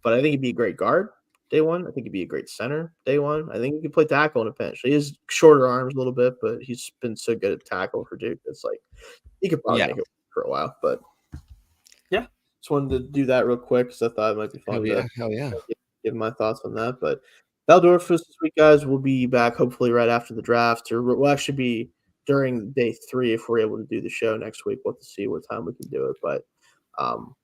But I think he'd be a great guard day one. I think he'd be a great center day one. I think he could play tackle in a pinch. He has shorter arms a little bit, but he's been so good at tackle for Duke. It's like he could probably Yeah. make it for a while. But yeah, just wanted to do that real quick because I thought it might be fun to Hell yeah. give my thoughts on that. But that'll do it for us this week, guys. We'll be back hopefully right after the draft, or we'll actually be during day 3 if we're able to do the show next week. We'll have to see what time we can do it, but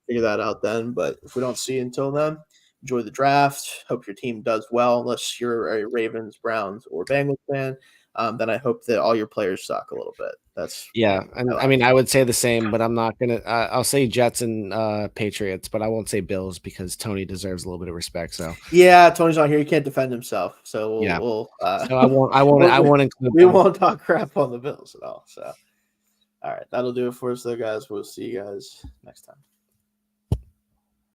figure that out then. But if we don't see you until then, enjoy the draft. Hope your team does well, unless you're a Ravens, Browns, or Bengals fan. Then I hope that all your players suck a little bit. That's And I mean, I would say the same, but I'm not gonna. I'll say Jets and Patriots, but I won't say Bills because Tony deserves a little bit of respect. So yeah, Tony's not here; he can't defend himself. So yeah, we'll so I won't include. We won't talk crap on the Bills at all. So all right, that'll do it for us, though, guys. We'll see you guys next time.